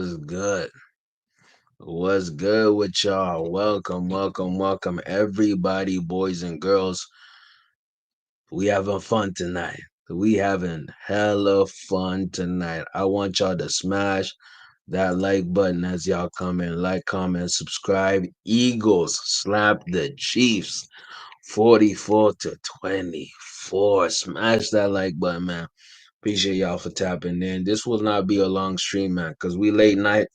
What's good? What's good with y'all? Welcome, welcome, welcome, everybody, boys and girls. We having fun tonight. We having hella fun tonight. I want y'all to smash that like button as y'all come in. Like, comment, subscribe. Eagles slap the Chiefs 44-24. Smash that like button, man. Appreciate y'all for tapping in. This will not be a long stream, man, because we late night.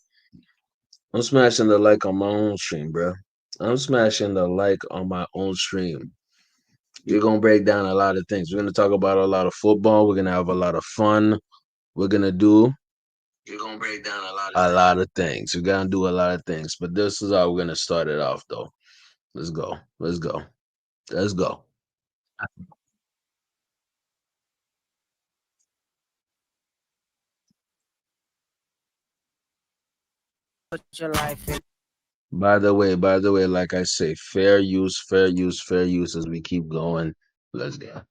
I'm smashing the like on my own stream, bro. I'm smashing the like on my own stream. We're gonna break down a lot of things. We're gonna talk about a lot of football. We're gonna have a lot of fun. We're gonna do We're gonna break down a lot of things. We're gonna do a lot of things. But this is how we're gonna start it off, though. Let's go. Let's go. Let's go. Put your life in. By the way, like I say, fair use, fair use, fair use as we keep going. Let's go.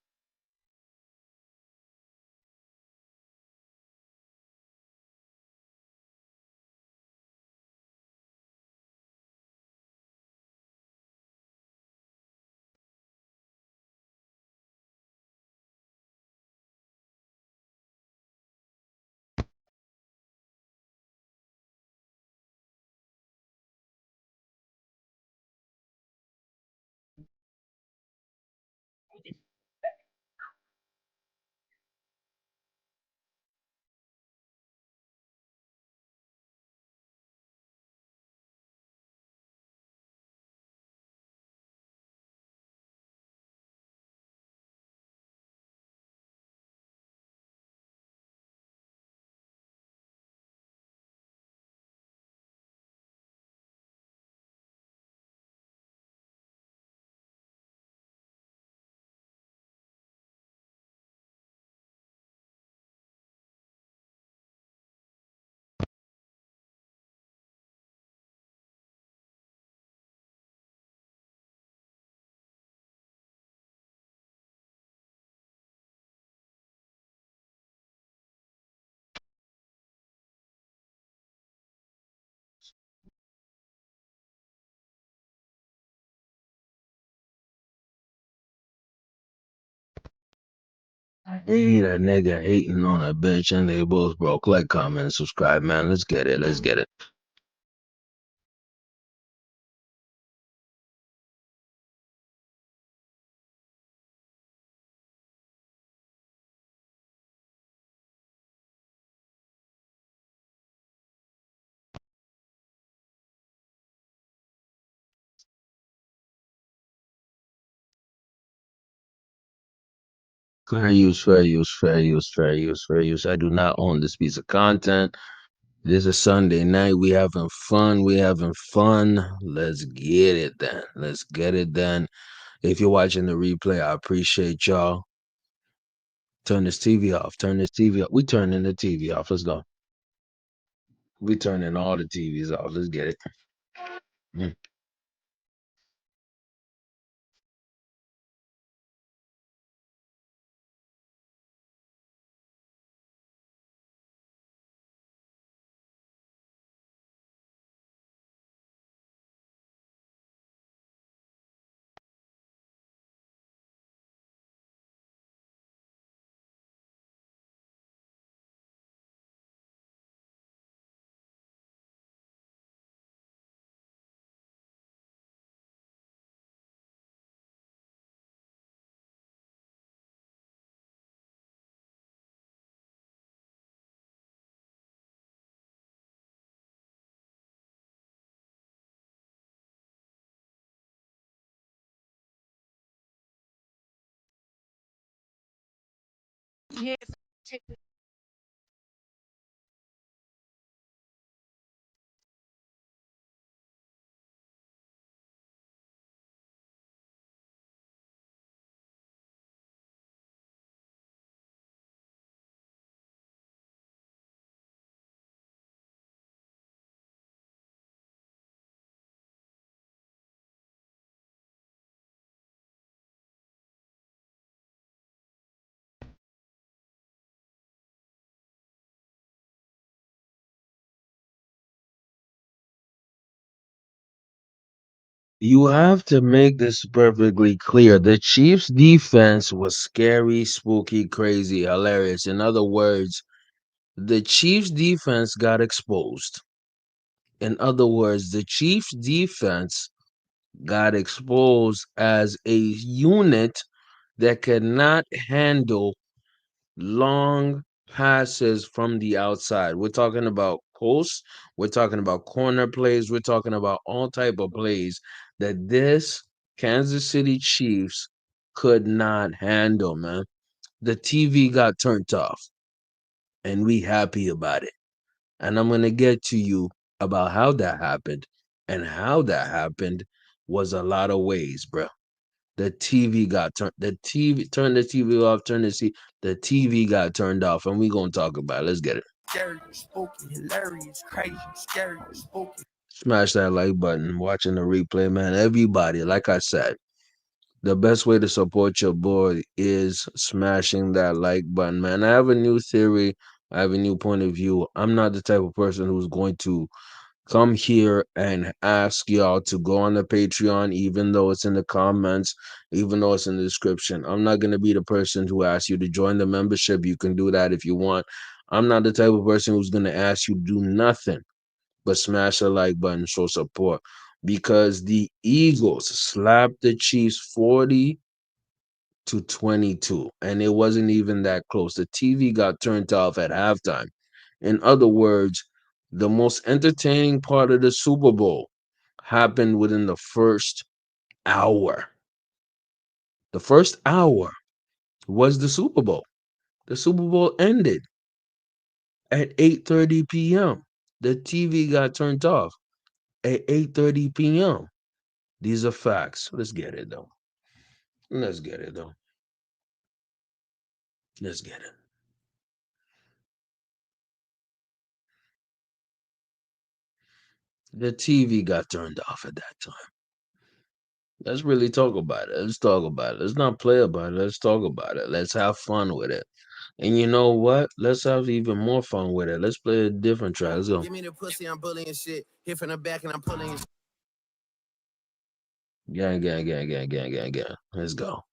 Hey, that nigga hating on a bitch and they both broke. Like, comment, and subscribe, man. Let's get it. Let's get it. Fair use, fair use, fair use, fair use, fair use. I do not own this piece of content. This is Sunday night. We having fun. We having fun. Let's get it then. Let's get it then. If you're watching the replay, I appreciate y'all. Turn this TV off. Turn this TV off. We turning the TV off. Let's go. We turning all the TVs off. Let's get it. Mm. Yeah, You have to make this perfectly clear. The Chiefs' defense was scary, spooky, crazy, hilarious. In other words, the Chiefs' defense got exposed. In other words, the Chiefs' defense got exposed as a unit that could not handle long passes from the outside. We're talking about posts, we're talking about corner plays, we're talking about all type of plays that this Kansas City Chiefs could not handle, man. The TV got turned off and we happy about it. And I'm going to get to you about how that happened, and how that happened was a lot of ways, bro. The TV got turned. The TV turned the TV off. The TV got turned off, and we gonna talk about it. Let's get it. Scary, spooky, hilarious, crazy, scary, spooky. Smash that like button. Watching the replay, man. Everybody, like I said, the best way to support your boy is smashing that like button, man. I have a new theory. I have a new point of view. I'm not the type of person who's going to come here and ask y'all to go on the Patreon, even though it's in the comments, even though it's in the description. I'm not going to be the person who asks you to join the membership. You can do that if you want. I'm not the type of person who's going to ask you to do nothing but smash a like button, show support. Because the Eagles slapped the Chiefs 40-22, and it wasn't even that close. The TV got turned off at halftime. In other words, the most entertaining part of the Super Bowl happened within the first hour. The first hour was the Super Bowl. The Super Bowl ended at 8:30 p.m. The TV got turned off at 8:30 p.m. These are facts. Let's get it though. Let's get it though. Let's get it. The TV got turned off at that time. Let's really talk about it. Let's talk about it. Let's not play about it. Let's talk about it. Let's have fun with it. And you know what? Let's have even more fun with it. Let's play a different track. Let's go. Give me the pussy, I'm bullying shit. Hit from the back and I'm pulling your shit. Gang, gang, gang, gang, gang, gang, gang. Let's go.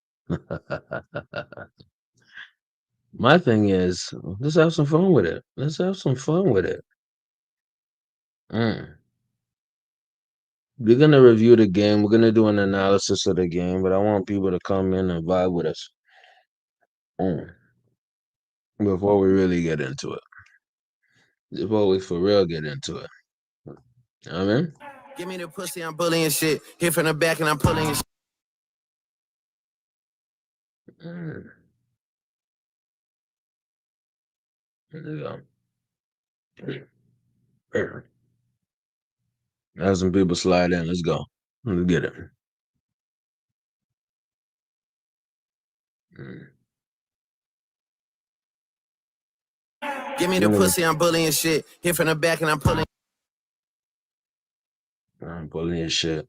My thing is, let's have some fun with it. Let's have some fun with it. Mm. We're gonna review the game. We're gonna do an analysis of the game, but I want people to come in and vibe with us before we really get into it. Before we for real get into it. I mean, Give me the pussy, I'm bullying shit. Hit from the back and I'm pulling your shit. mm. There you go. Have some people slide in. Let's go. Let's get it. Mm. Give me the pussy, I'm bullying shit. Hit from the back and I'm pulling. I'm pulling your shit.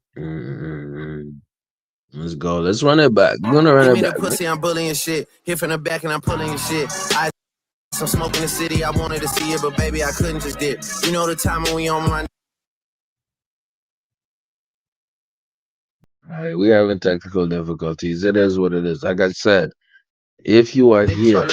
Let's go. Let's run it back. We're gonna run Give it me the back. pussy, I'm bullying shit. Hit from the back and I'm pulling your shit. Some smoke in the city, I wanted to see it, but baby, I couldn't just dip. You know the time when we on my. All right, we having technical difficulties. It is what it is. Like I said, if you are here,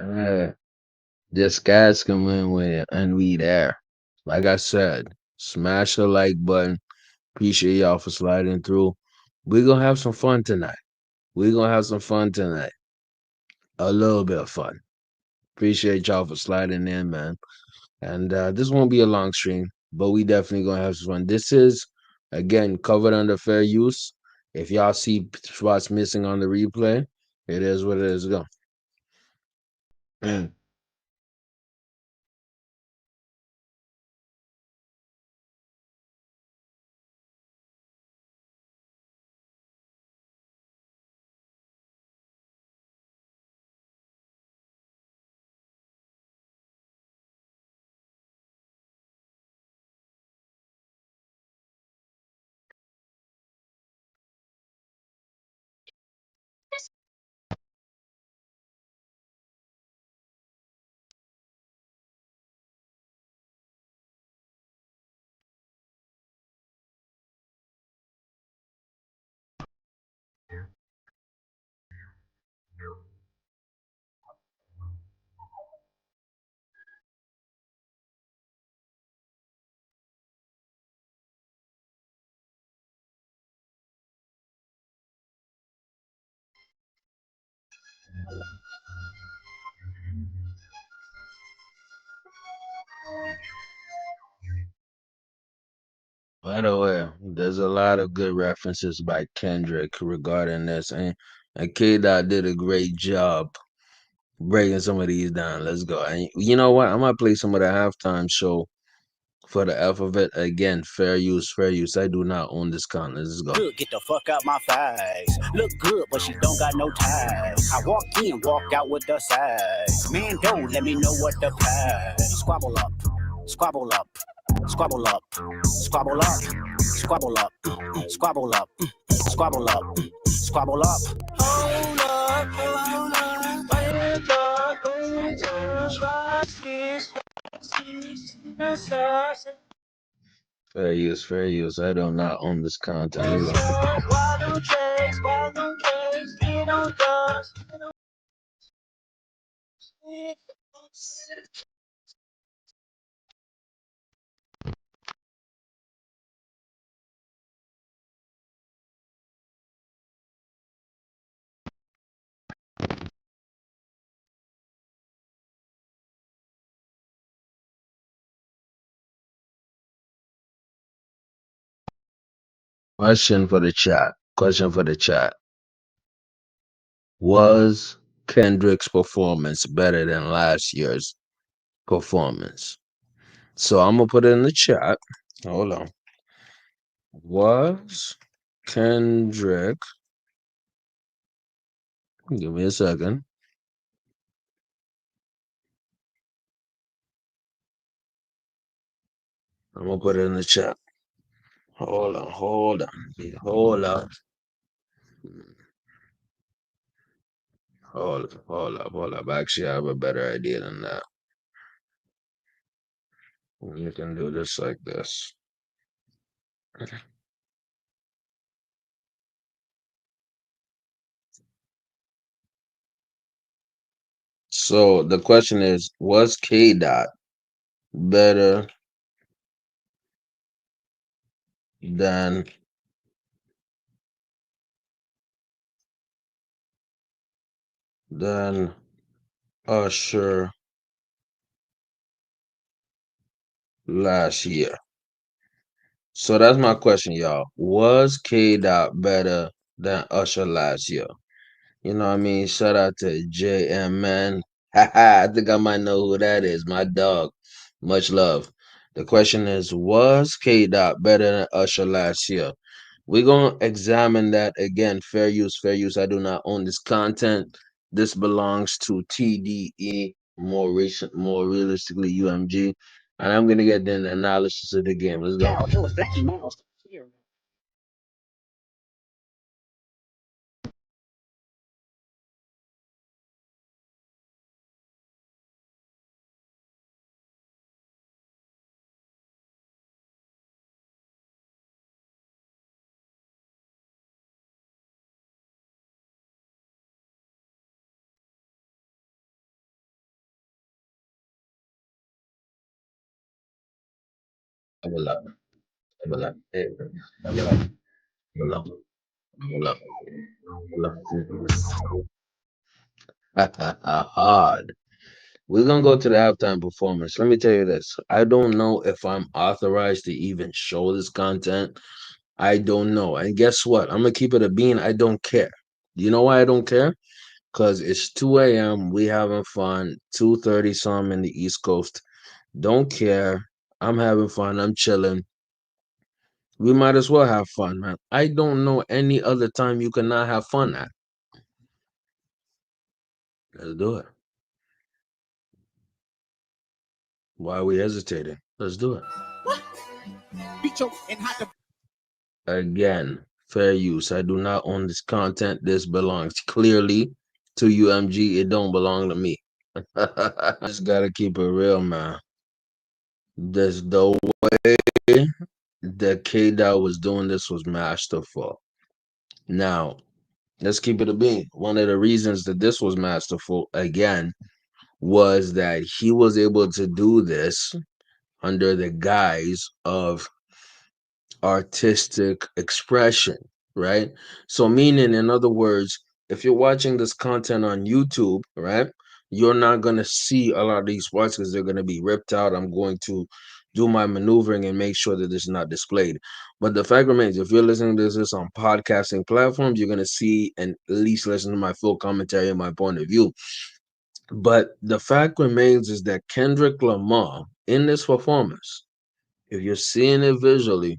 uh, just guys come in with and we there. Like I said, smash the like button. Appreciate y'all for sliding through. We're gonna have some fun tonight. We're gonna have some fun tonight. A little bit of fun. Appreciate y'all for sliding in, man. And this won't be a long stream, but we definitely gonna have some fun. This is again covered under fair use. If y'all see spots missing on the replay, it is what it is. Go. Mm. By the way, there's a lot of good references by Kendrick regarding this, and K Dot did a great job breaking some of these down. Let's go. And you know what? I'm gonna play some of the halftime show for the alphabet again. Fair use, fair use. I do not own this content. Let's go. Good, get the fuck out my face. Look good, but she don't got no ties. I walk in, walk out with the size. Man, don't let me know what the price. Squabble up, squabble up, squabble up, squabble up, squabble up, squabble up, squabble up, squabble up. Hold up, hold up, wait up, wait up, Fair use, fair use. I do not own this content. Let's go. Question for the chat. Question for the chat. Was Kendrick's performance better than last year's performance? So I'm gonna put it in the chat. Hold on. Was Kendrick? Give me a second. I'm gonna put it in the chat. Hold on, hold on, hold up, hold up. Actually, I have a better idea than that. You can do this like this. So the question is, was K Dot better than than Usher last year? So that's my question, y'all. Was K Dot better than Usher last year? You know what I mean? Shout out to JM, man. I think I might know who that is. My dog. Much love. The question is, was K Dot better than Usher last year? We're gonna examine that again. Fair use, fair use. I do not own this content. This belongs to TDE, more realistically UMG. And I'm gonna get the analysis of the game. Let's go. Double up, double up, double up, double up. Hold up. Hold up. Hard. We're gonna go to the halftime performance. Let me tell you this. I don't know if I'm authorized to even show this content. I don't know. And guess what? I'm gonna keep it a bean. I don't care. You know why I don't care? Cause it's 2 a.m. We having fun. 2:30 some in the East Coast. Don't care. I'm having fun. I'm chilling. We might as well have fun, man. I don't know any other time you cannot have fun at. Let's do it. Why are we hesitating? Let's do it. Again, fair use. I do not own this content. This belongs clearly to UMG. It don't belong to me. Just gotta keep it real, man. This the way that K Dot was doing this was masterful. Now, let's keep it a bean. One of the reasons that this was masterful again was that he was able to do this under the guise of artistic expression, right? So, meaning, in other words, if you're watching this content on YouTube, right, you're not going to see a lot of these parts because they're going to be ripped out. I'm going to do my maneuvering and make sure that it's not displayed. But the fact remains, if you're listening to this on podcasting platforms, you're going to see and at least listen to my full commentary and my point of view. But the fact remains is that Kendrick Lamar in this performance, if you're seeing it visually,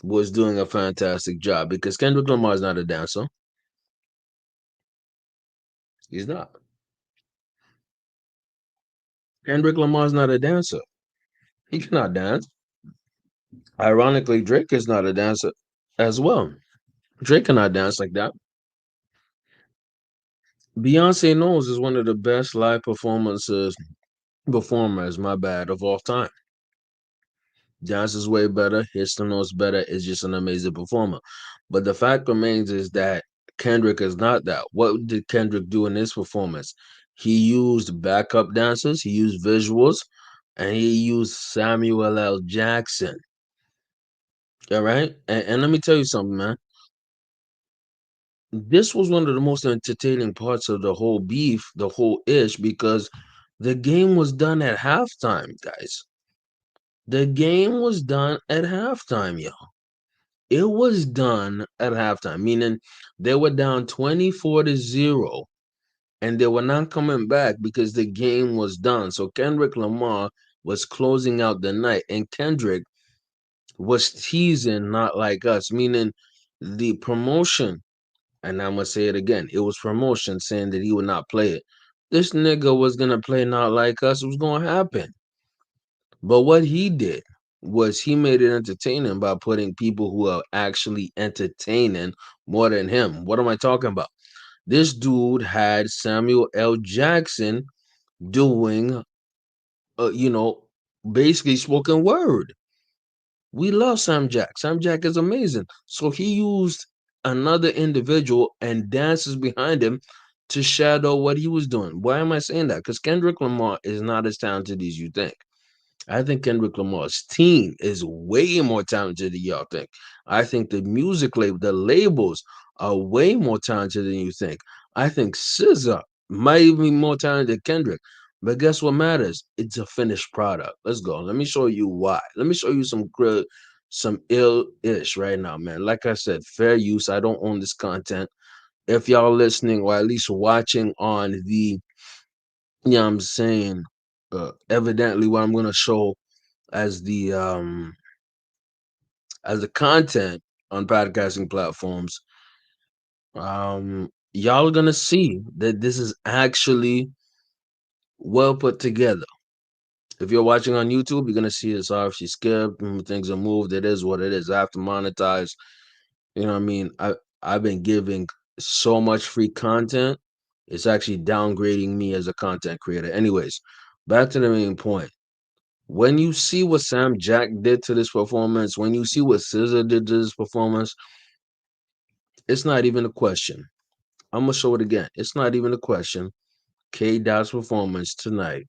was doing a fantastic job because Kendrick Lamar is not a dancer. He's not. Kendrick Lamar is not a dancer. He cannot dance. Ironically, Drake is not a dancer as well. Drake cannot dance like that. Beyonce knows is one of the best live performers, my bad, of all time. Dance is way better. Hits the notes better. Is just an amazing performer. But the fact remains is that Kendrick is not that. What did Kendrick do in this performance? He used backup dancers. He used visuals, and he used Samuel L. Jackson. All right, and let me tell you something, man. This was one of the most entertaining parts of the whole beef, the whole ish, because the game was done at halftime, guys. The game was done at halftime, y'all. It was done at halftime, meaning they were down 24-0 and they were not coming back because the game was done. So Kendrick Lamar was closing out the night, and Kendrick was teasing Not Like Us, meaning the promotion, and I'm gonna say it again, it was promotion saying that he would not play it. This nigga was gonna play Not Like Us. It was gonna happen. But what he did was he made it entertaining by putting people who are actually entertaining more than him. What am I talking about? This dude had Samuel L. Jackson doing, you know, basically spoken word. We love Sam Jack. Sam Jack is amazing. So he used another individual and dances behind him to shadow what he was doing. Why am I saying that? Because Kendrick Lamar is not as talented as you think. I think Kendrick Lamar's team is way more talented than y'all think. I think the music label, the labels are way more talented than you think. I think SZA might even be more talented than Kendrick. But guess what matters? It's a finished product. Let's go. Let me show you why. Let me show you some good, some ill-ish right now, man. Like I said, fair use. I don't own this content. If y'all listening or at least watching on the, I'm saying, evidently what I'm gonna show as the content on podcasting platforms, y'all are gonna see that this is actually well put together. If you're watching on YouTube, you're gonna see it's obviously skipped, things are moved. It is what it is. I have to monetize. You know what I mean? I've been giving so much free content. It's actually downgrading me as a content creator. Anyways, back to the main point. When you see what Sam Jack did to this performance, when you see what SZA did to this performance, it's not even a question. I'm gonna show it again. It's not even a question. K Dot's performance tonight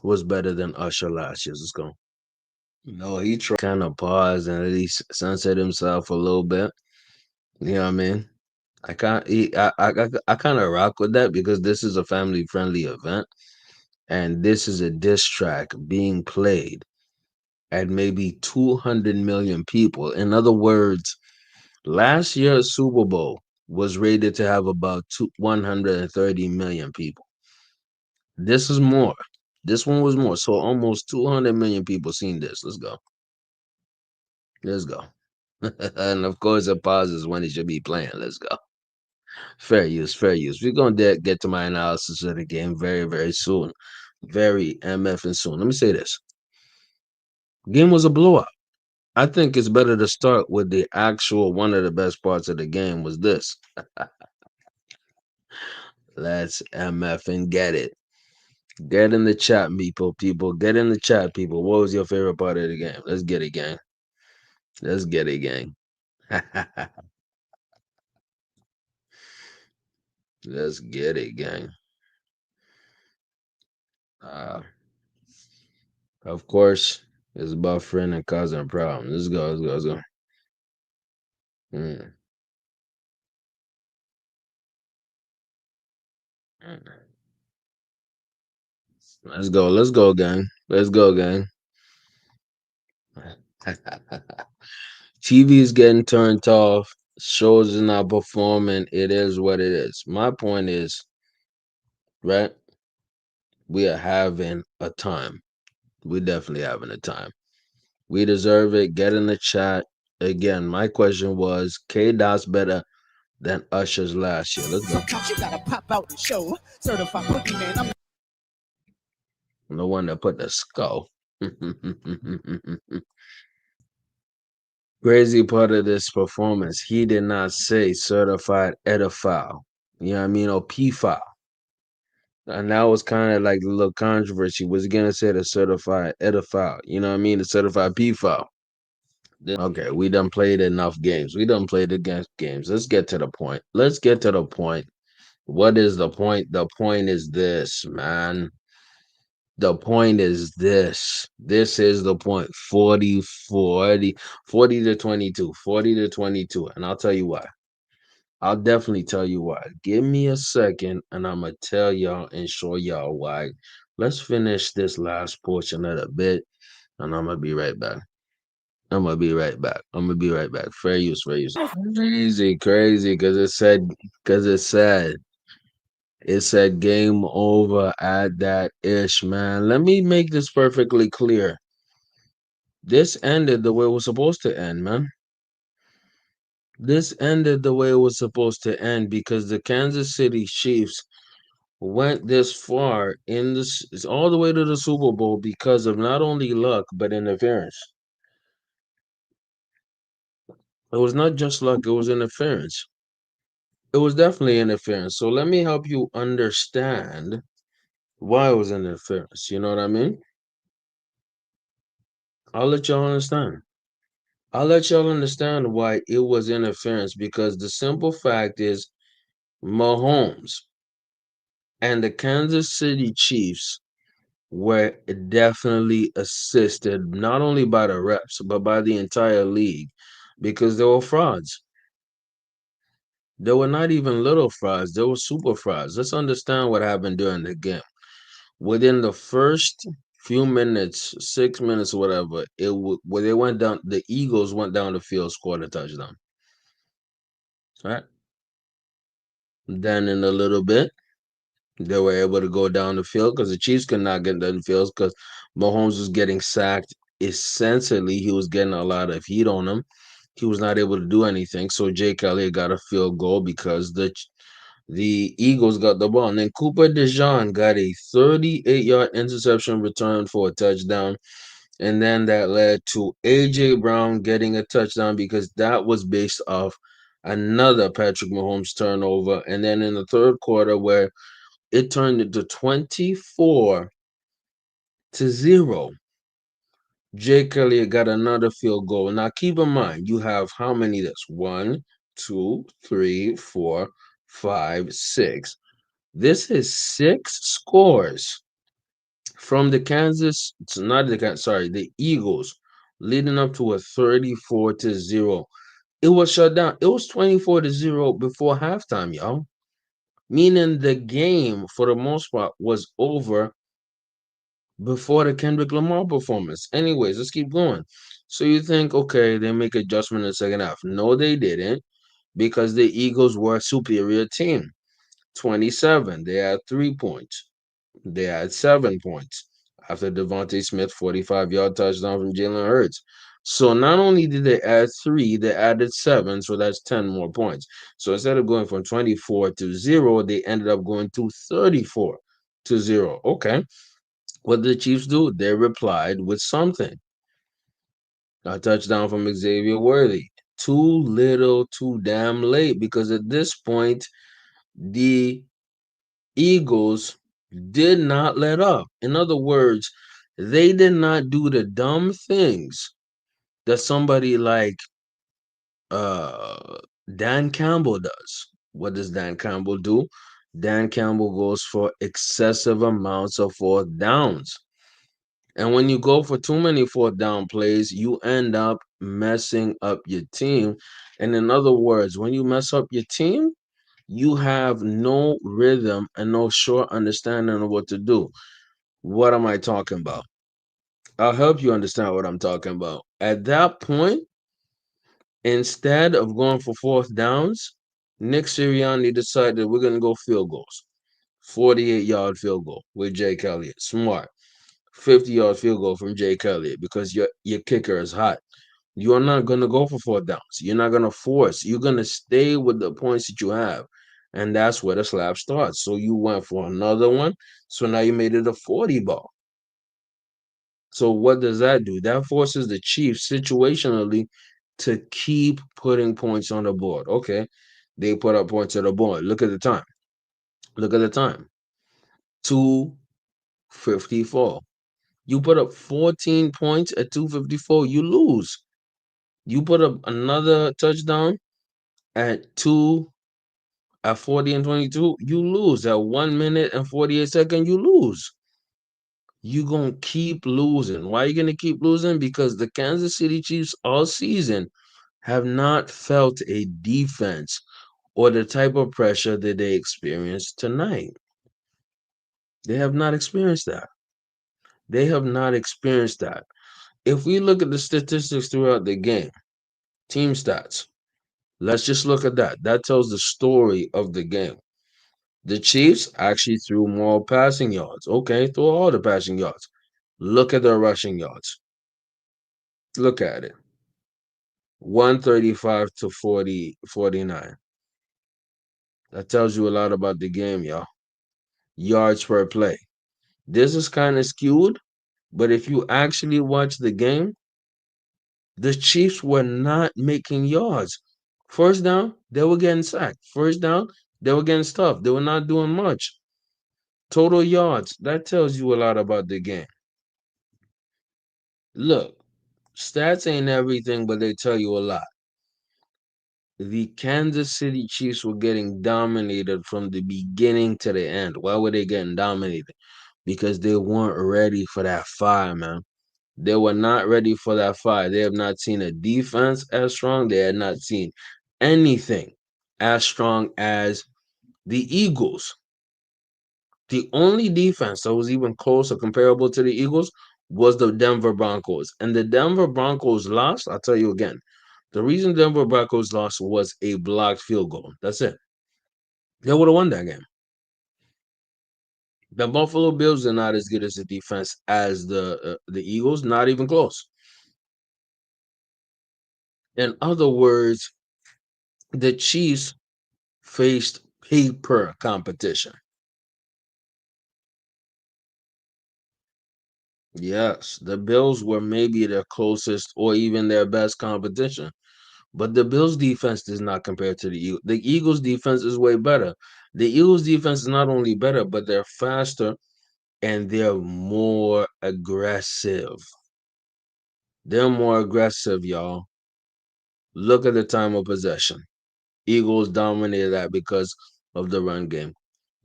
was better than Usher last year's. Let's go. No, he tried kind of pause and at least sunset himself a little bit. You know what I mean? I can't. I kind of rock with that because this is a family friendly event, and this is a diss track being played at maybe 200 million people. In other words, last year's Super Bowl was rated to have about 130 million people. This is more. This one was more. So almost 200 million people seen this. Let's go. Let's go. And of course, it pauses when it should be playing. Let's go. Fair use, fair use. We're going to get to my analysis of the game very, very soon. Very MF and soon. Let me say this. Game was a blowout. I think it's better to start with the actual one of the best parts of the game was this. Let's MF and get it. Get in the chat, people. Get in the chat, people. What was your favorite part of the game? Let's get it, gang. Let's get it, gang. Let's get it, gang. Uh, of course, it's buffering and causing problems. Let's go, let's go, let's go. Mm, mm. Let's go, gang. Let's go, gang. TV is getting turned off. Shows is not performing. It is what it is. My point is, right? We are having a time. We definitely having a time. We deserve it. Get in the chat. Again, my question was K Dot's better than Usher's last year. Let's go. Sometimes you gotta pop out and show. Certified boogeyman, I'm The one that put the skull. Crazy part of this performance, he did not say certified edophile. You know what I mean? Or pedophile. And that was kind of like a little controversy. Was he gonna say the certified edophile? You know what I mean? The certified pedophile. Okay, we done played enough games. We done played against games. Let's get to the point. Let's get to the point. What is the point? The point is this, man. The point is this. This is the point. 40 to 22. 40 to 22. And I'll tell you why. I'll definitely tell you why. Give me a second and I'm going to tell y'all and show y'all why. Let's finish this last portion of the bit and I'm going to be right back. I'm going to be right back. I'm going to be right back. Fair use, fair use. Crazy, crazy because it said game over at that ish, man. Let me make this perfectly clear. This ended the way it was supposed to end, man. This ended the way it was supposed to end because the Kansas City Chiefs went this far in this all the way to the Super Bowl because of not only luck but interference. It was not just luck, it was interference. It was definitely interference. So let me help you understand why it was interference. You know what I mean? I'll let y'all understand. I'll let y'all understand why it was interference because the simple fact is Mahomes and the Kansas City Chiefs were definitely assisted not only by the reps but by the entire league because they were frauds. They were not even little frauds, they were super frauds. Let's understand what happened during the game. Within the first few minutes, 6 minutes or whatever, where they went down, the Eagles went down the field, scored a touchdown. Right? Then in a little bit, they were able to go down the field because the Chiefs could not get down the field because Mahomes was getting sacked. Essentially, he was getting a lot of heat on him. He was not able to do anything. So Jake Elliott got a field goal because the Eagles got the ball. And then Cooper DeJean got a 38-yard interception return for a touchdown. And then that led to A.J. Brown getting a touchdown because that was based off another Patrick Mahomes turnover. And then in the third quarter, where it turned into 24-0, Jake Elliott got another field goal. Now, keep in mind, you have how many this? 1, 2, 3, 4, 5, 6. This is 6 scores from the the Eagles, leading up to a 34-0. It was shut down. It was 24-0 before halftime, y'all. Meaning the game, for the most part, was over before the Kendrick Lamar performance. Anyways, let's keep going. So you think, okay, they make adjustment in the second half. No, they didn't, because the Eagles were a superior team. 27. They had 3 points. They had 7 points after Devontae Smith 45-yard touchdown from Jalen Hurts. So not only did they add three, they added seven, so that's 10 more points. So instead of going from 24-0, they ended up going to 34-0. Okay. What did the Chiefs do? They replied with something. A touchdown from Xavier Worthy. Too little, too damn late, because at this point, the Eagles did not let up. In other words, they did not do the dumb things that somebody like uh Dan Campbell does. What does Dan Campbell do? Dan Campbell goes for excessive amounts of fourth downs. And when you go for too many fourth down plays, you end up messing up your team. And in other words, when you mess up your team, you have no rhythm and no sure understanding of what to do. What am I talking about? I'll help you understand what I'm talking about. At that point, instead of going for fourth downs, Nick Sirianni decided we're going to go field goals. 48-yard field goal with Jake Elliott. Smart. 50-yard field goal from Jake Elliott because your kicker is hot. You're not going to go for fourth downs. You're not going to force. You're going to stay with the points that you have. And that's where the slap starts. So you went for another one. So now you made it a 40 ball. So what does that do? That forces the Chiefs situationally to keep putting points on the board. Okay. They put up points on the board. Look at the time. Look at the time. 2:54. You put up 14 points at 2:54, you lose. You put up another touchdown at 40 and 22, you lose. At 1 minute and 48 seconds, you lose. You gonna keep losing. Why are you gonna keep losing? Because the Kansas City Chiefs all season have not felt a defense or the type of pressure that they experienced tonight. They have not experienced that. They have not experienced that. If we look at the statistics throughout the game, team stats, let's just look at that. That tells the story of the game. The Chiefs actually threw more passing yards. Okay, threw all the passing yards. Look at their rushing yards. Look at it. 135 to 49. That tells you a lot about the game, y'all. Yards per play. This is kind of skewed, but if you actually watch the game, the Chiefs were not making yards. First down, they were getting sacked. First down, they were getting stuffed. They were not doing much. Total yards, that tells you a lot about the game. Look, stats ain't everything, but they tell you a lot. The Kansas City Chiefs were getting dominated from the beginning to the end. Why were they getting dominated? Because they weren't ready for that fire, man. They were not ready for that fire. They have not seen a defense as strong. They had not seen anything as strong as the Eagles. The only defense that was even close or comparable to the Eagles was the Denver Broncos. And the Denver Broncos lost, I'll tell you again. The reason Denver Broncos lost was a blocked field goal. That's it. They would have won that game. The Buffalo Bills are not as good as the defense as the Eagles, not even close. In other words, the Chiefs faced paper competition. Yes, the Bills were maybe their closest or even their best competition. But the Bills' defense does not compare to the Eagles. The Eagles' defense is way better. The Eagles' defense is not only better, but they're faster and they're more aggressive. They're more aggressive, y'all. Look at the time of possession. Eagles dominated that because of the run game.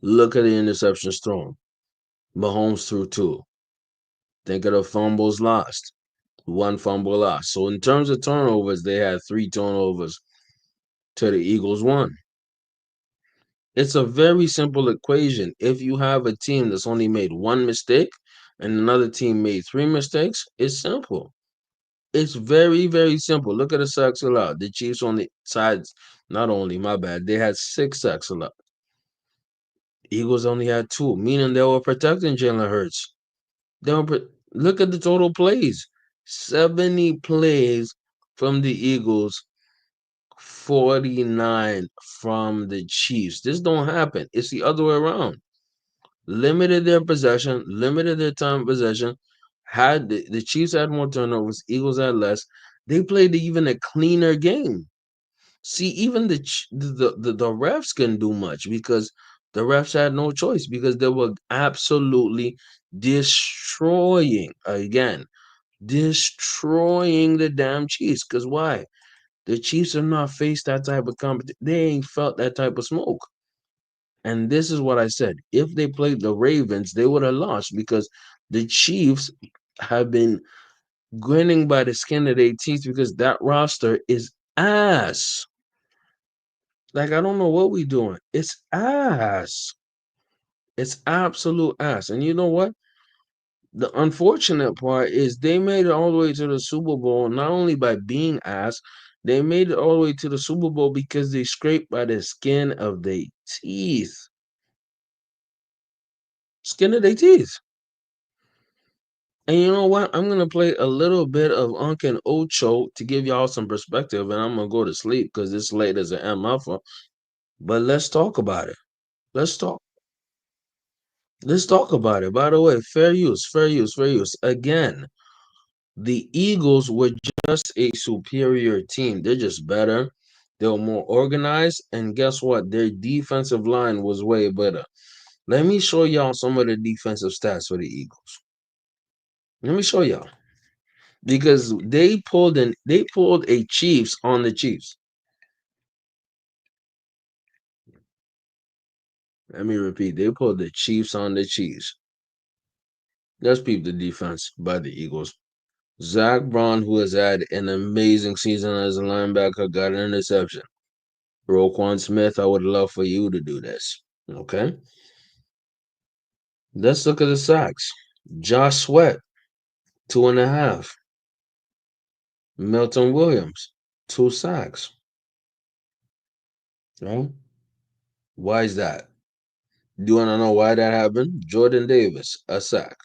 Look at the interceptions thrown. Mahomes threw two. Think of the fumbles lost. One fumble lost. So in terms of turnovers, they had three turnovers to the Eagles won. It's a very simple equation. If you have a team that's only made one mistake and another team made three mistakes, it's simple. It's very, very simple. Look at the sacks allowed. The Chiefs on the sides, not only, my bad, they had six sacks allowed. Eagles only had two, meaning they were protecting Jalen Hurts. Look at the total plays. 70 plays from the Eagles, 49 from the Chiefs. This don't happen. It's the other way around. Limited their possession, limited their time of possession. Had the Chiefs had more turnovers, Eagles had less. They played even a cleaner game. See, even the refs couldn't do much because the refs had no choice because they were absolutely destroying the damn Chiefs. Because why? The Chiefs have not faced that type of competition. They ain't felt that type of smoke. And this is what I said. If they played the Ravens, they would have lost because the Chiefs have been grinning by the skin of their teeth because that roster is ass. Like, I don't know what we doing. It's ass. It's absolute ass. And you know what? The unfortunate part is they made it all the way to the Super Bowl not only by being ass, they made it all the way to the Super Bowl because they scraped by the skin of their teeth. Skin of their teeth. And you know what? I'm gonna play a little bit of Uncle Ocho to give y'all some perspective, and I'm gonna go to sleep because it's late as an MF. But let's talk about it. Let's talk. Let's talk about it. By the way, fair use, fair use, fair use. Again, the Eagles were just a superior team. They're just better. They were more organized, and guess what? Their defensive line was way better. Let me show y'all some of the defensive stats for the Eagles. Let me show y'all. Because they pulled a Chiefs on the Chiefs. Let me repeat, they pulled the Chiefs on the Chiefs. Let's peep the defense by the Eagles. Zach Braun, who has had an amazing season as a linebacker, got an interception. Roquan Smith, I would love for you to do this. Okay. Let's look at the sacks. Josh Sweat, 2.5. Milton Williams, 2 sacks. Right? Why is that? Do you want to know why that happened? Jordan Davis, a sack.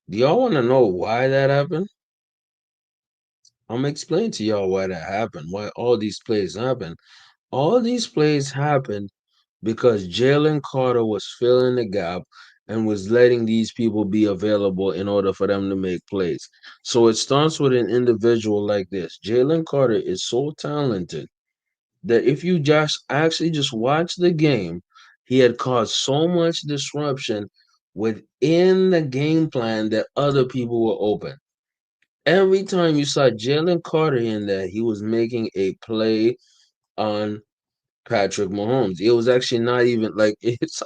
Do y'all want to know why that happened? I'm gonna explain to y'all why that happened, why all these plays happened. All these plays happened because Jalen Carter was filling the gap and was letting these people be available in order for them to make plays. So it starts with an individual like this. Jalen Carter is so talented that if you just actually just watch the game, he had caused so much disruption within the game plan that other people were open. Every time you saw Jalen Carter in there, he was making a play on Patrick Mahomes. It was actually not even like it's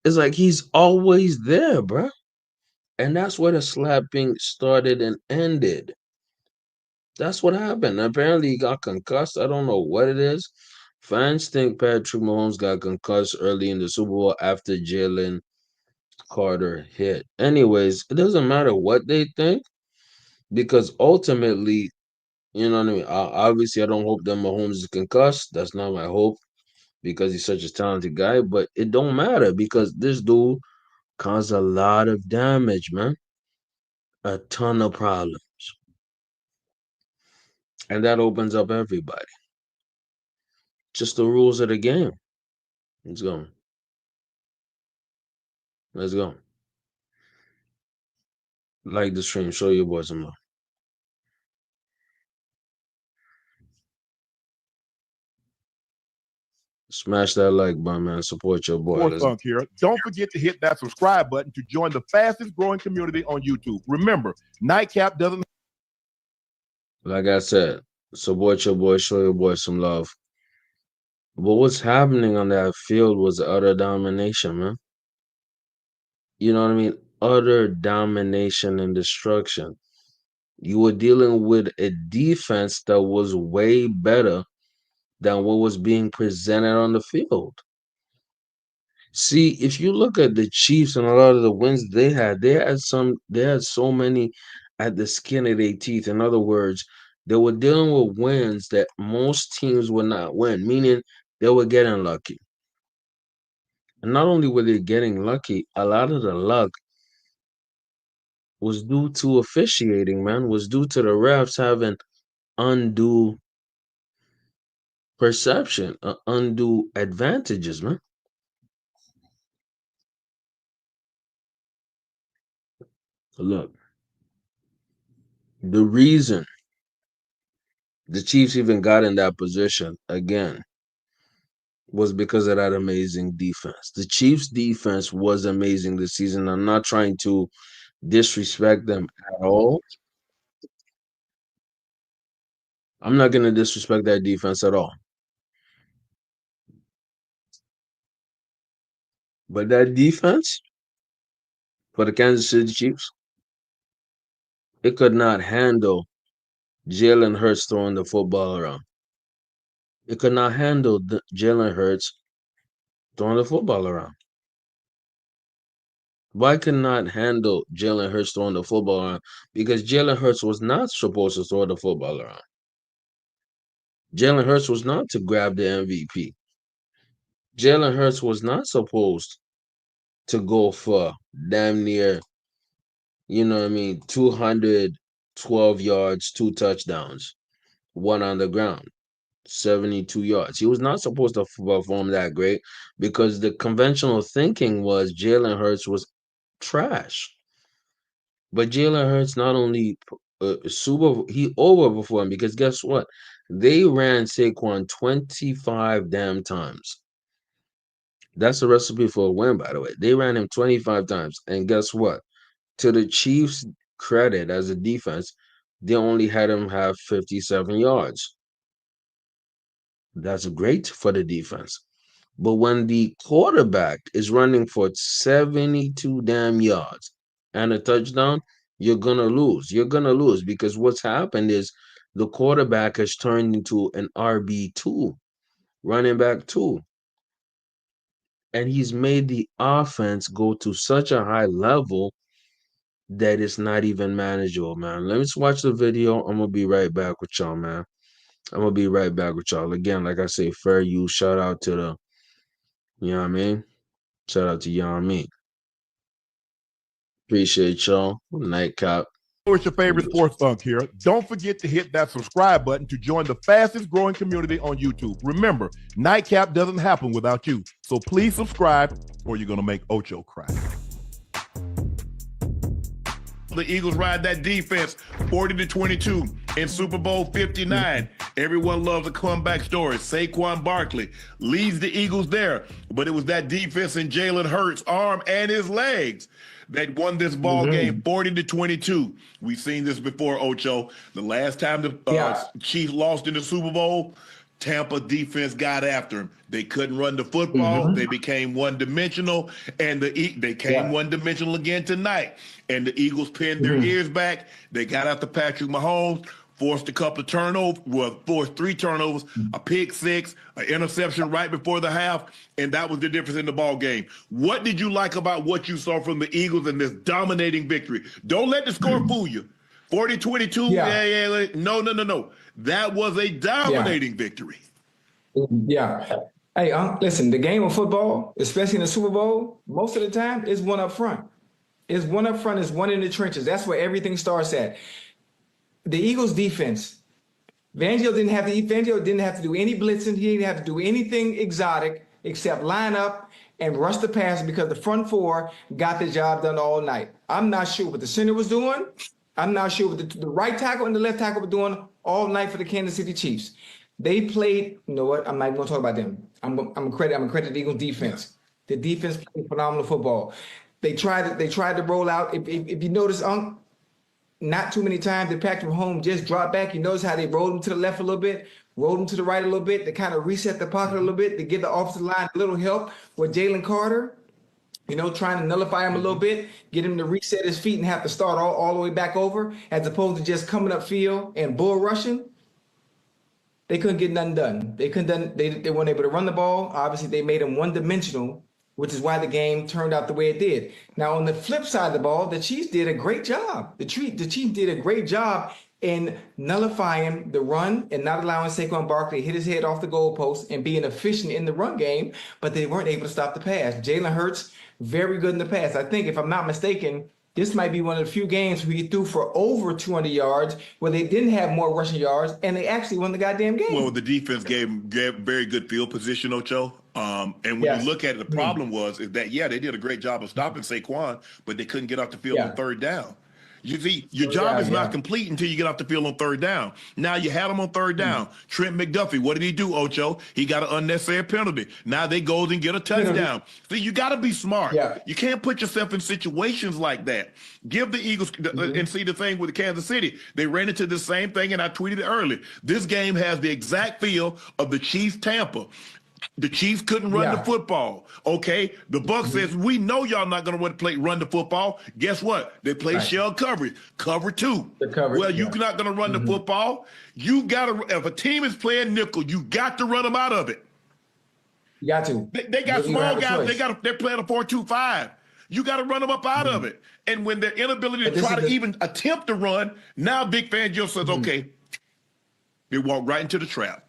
like he's always there, bruh. And that's where the slapping started and ended. That's what happened. Apparently, he got concussed. I don't know what it is. Fans think Patrick Mahomes got concussed early in the Super Bowl after Jalen Carter hit. Anyways, it doesn't matter what they think because ultimately, you know what I mean? Obviously, I don't hope that Mahomes is concussed. That's not my hope because he's such a talented guy. But it don't matter because this dude caused a lot of damage, man. A ton of problems. And that opens up everybody. Just the rules of the game. Let's go. Let's go. Like the stream. Show your boys some love. Smash that like button, man. Support your boy. Let's here. Don't forget to hit that subscribe button to join the fastest growing community on YouTube. Remember, Nightcap doesn't. Like I said, support your boy. Show your boy some love. But what's happening on that field was utter domination, man. You know what I mean? Utter domination and destruction. You were dealing with a defense that was way better than what was being presented on the field. See, if you look at the Chiefs and a lot of the wins they had so many at the skin of their teeth. In other words, they were dealing with wins that most teams would not win, meaning they were getting lucky. And not only were they getting lucky, a lot of the luck was due to officiating, man, was due to the refs having undue perception, undue advantages, man. Look, the reason the Chiefs even got in that position again was because of that amazing defense. The Chiefs' defense was amazing this season. I'm not trying to disrespect them at all. I'm not going to disrespect that defense at all. But that defense for the Kansas City Chiefs, it could not handle Jalen Hurts throwing the football around. It could not handle Jalen Hurts throwing the football around. Why could not handle Jalen Hurts throwing the football around? Because Jalen Hurts was not supposed to throw the football around. Jalen Hurts was not to grab the MVP. Jalen Hurts was not supposed to go for damn near, 212 yards, 2 touchdowns, one on the ground, 72 yards. He was not supposed to perform that great because the conventional thinking was Jalen Hurts was trash. But Jalen Hurts not only he overperformed because guess what? They ran Saquon 25 damn times. That's a recipe for a win, by the way. They ran him 25 times. And guess what? To the Chiefs' credit as a defense, they only had him have 57 yards. That's great for the defense. But when the quarterback is running for 72 damn yards and a touchdown, you're going to lose. You're going to lose because what's happened is the quarterback has turned into an RB2, running back 2. And he's made the offense go to such a high level that it's not even manageable, man. Let me just watch the video. I'm gonna be right back with y'all, man. I'm gonna be right back with y'all. Again, like I say, fair use. Shout out to the, you know what I mean? Shout out to you know what I mean. Appreciate y'all. Nightcap. It's your favorite sports thunk here. Don't forget to hit that subscribe button to join the fastest growing community on YouTube. Remember, Nightcap doesn't happen without you. So please subscribe or you're going to make Ocho cry. The Eagles ride that defense 40-22 in Super Bowl 59. Everyone loves a comeback story. Saquon Barkley leads the Eagles there, but it was that defense in Jalen Hurts' arm and his legs that won this ball game 40-22. We've seen this before, Ocho. The last time the Chiefs lost in the Super Bowl, Tampa defense got after him. They couldn't run the football. They became one-dimensional, and they came one-dimensional again tonight. And the Eagles pinned their ears back. They got after Patrick Mahomes, forced a couple of turnovers, forced 3 turnovers, a pick 6, an interception right before the half, and that was the difference in the ball game. What did you like about what you saw from the Eagles in this dominating victory? Don't let the score fool you. 40-22, no. That was a dominating victory. Yeah. Hey, listen, the game of football, especially in the Super Bowl, most of the time is one up front. It's one up front, it's one in the trenches. That's where everything starts at. The Eagles defense, Fangio didn't have to do any blitzing. He didn't have to do anything exotic except line up and rush the pass because the front 4 got the job done all night. I'm not sure what the center was doing. I'm not sure what the right tackle and the left tackle were doing all night for the Kansas City Chiefs. They played, you know what? I'm not going to talk about them. I'm gonna credit the Eagles defense. The defense played phenomenal football. They tried to roll out. If you notice, not too many times did Patrick Mahomes just drop back. You notice how they rolled him to the left a little bit, rolled him to the right a little bit to kind of reset the pocket a little bit to give the offensive line a little help with Jalen Carter, trying to nullify him a little bit, get him to reset his feet and have to start all the way back over as opposed to just coming up field and bull rushing. They couldn't get nothing done. They weren't able to run the ball. Obviously, they made them one-dimensional, which is why the game turned out the way it did. Now, on the flip side of the ball, the Chiefs did a great job. The Chiefs did a great job in nullifying the run and not allowing Saquon Barkley to hit his head off the goalpost and being efficient in the run game, but they weren't able to stop the pass. Jalen Hurts, very good in the pass. I think, if I'm not mistaken, this might be one of the few games where he threw for over 200 yards, where they didn't have more rushing yards, and they actually won the goddamn game. Well, the defense gave very good field position, Ocho. And when you look at it, the problem is that, they did a great job of stopping Saquon, but they couldn't get off the field on third down. You see, your job is not complete until you get off the field on third down. Now you had him on third down. Trent McDuffie, what did he do, Ocho? He got an unnecessary penalty. Now they go and get a touchdown. See, you got to be smart. You can't put yourself in situations like that. Give the Eagles, and see the thing with Kansas City, they ran into the same thing, and I tweeted it earlier. This game has the exact feel of the Chiefs-Tampa. The Chiefs couldn't run the football. Okay, the Bucs says, we know y'all not going to run the football. Guess what? They play shell coverage, cover two. Well, you're not going to run the football. You got to. If a team is playing nickel, you got to run them out of it. You got to. They got small guys. They're playing a 4-2-5. You got to run them up out of it. And when their inability to try to even attempt to run, now Big Fan Joe says, okay, they walk right into the trap.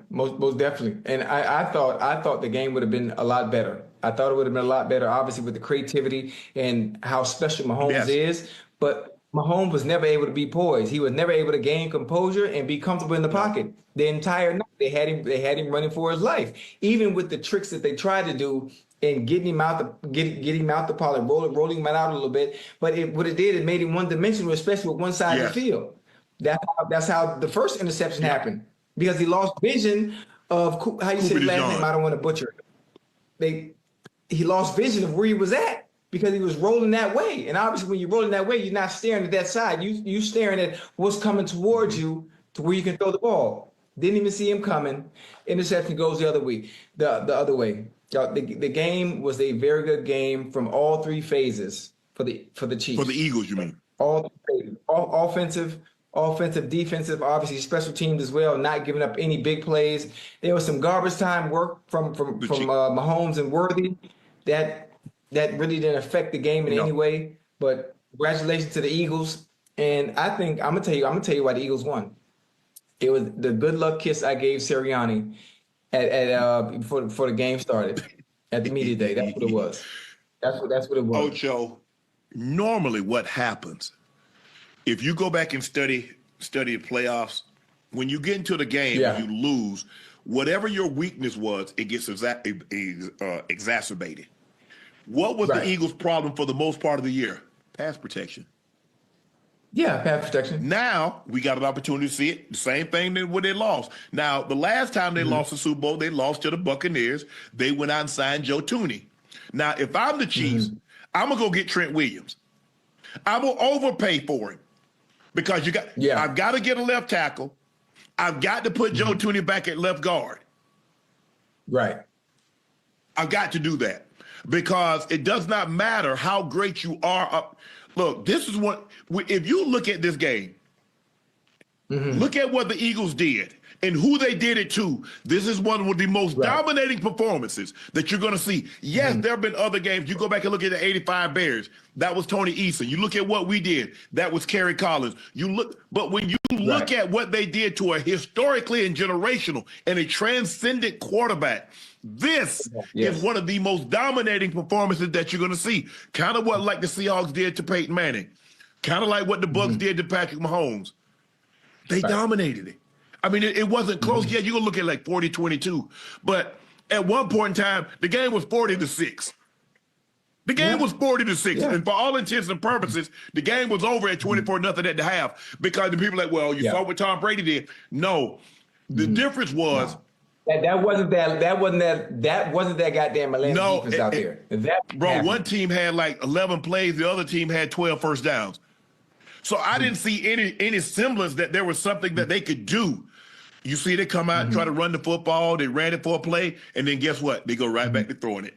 Most definitely. And I thought the game would have been a lot better. I thought it would have been a lot better, obviously, with the creativity and how special Mahomes is. But Mahomes was never able to be poised. He was never able to gain composure and be comfortable in the pocket. The entire night they had him running for his life. Even with the tricks that they tried to do and getting him out the pocket, rolling him out a little bit. But what it did, it made him one-dimensional, especially with one side of the field. That's how the first interception happened. Because he lost vision of how you say his last name. I don't want to butcher it. He lost vision of where he was at because he was rolling that way. And obviously, when you're rolling that way, you're not staring at that side. You staring at what's coming towards you to where you can throw the ball. Didn't even see him coming. Interception goes the other way. The other way. The game was a very good game from all three phases for the Chiefs. For the Eagles, you mean? All phases. Offensive, defensive, obviously special teams as well, not giving up any big plays. There was some garbage time work from Mahomes and Worthy that really didn't affect the game in any way. But congratulations to the Eagles. And I think I'm gonna tell you why the Eagles won. It was the good luck kiss I gave Sirianni before the game started at the media day. That's what it was. That's what it was. Ocho, normally what happens, if you go back and study the playoffs, when you get into the game and you lose, whatever your weakness was, it gets exacerbated. What was the Eagles' problem for the most part of the year? Pass protection. Yeah, pass protection. Now we got an opportunity to see it. The same thing that when they lost. Now, the last time they lost the Super Bowl, they lost to the Buccaneers. They went out and signed Joe Tooney. Now, if I'm the Chiefs, I'm gonna go get Trent Williams. I will overpay for him because I've got to get a left tackle. I've got to put Joe Tooney back at left guard. Right. I've got to do that because it does not matter how great you are. Look, this is what, if you look at this game, look at what the Eagles did and who they did it to. This is one of the most dominating performances that you're going to see. Yes, there have been other games. You go back and look at the 85 Bears. That was Tony Eason. You look at what we did. That was Kerry Collins. But when you look at what they did to a historically and generational and a transcendent quarterback, this is one of the most dominating performances that you're going to see. Kind of what like the Seahawks did to Peyton Manning. Kind of like what the Bucs did to Patrick Mahomes. They dominated it. I mean, it wasn't close. Yeah, you're going to look at like 40-22. But at one point in time, the game was 40-6. The game was 40-6. And for all intents and purposes, the game was over at 24-0 at the half because the people are like, well, you saw what Tom Brady did. No, the difference was that wasn't that goddamn Atlanta defense out there. Bro, one team had like 11 plays, the other team had 12 first downs. So I didn't see any semblance that there was something that they could do. You see, they come out and try to run the football. They ran it for a play, and then guess what? They go right back to throwing it.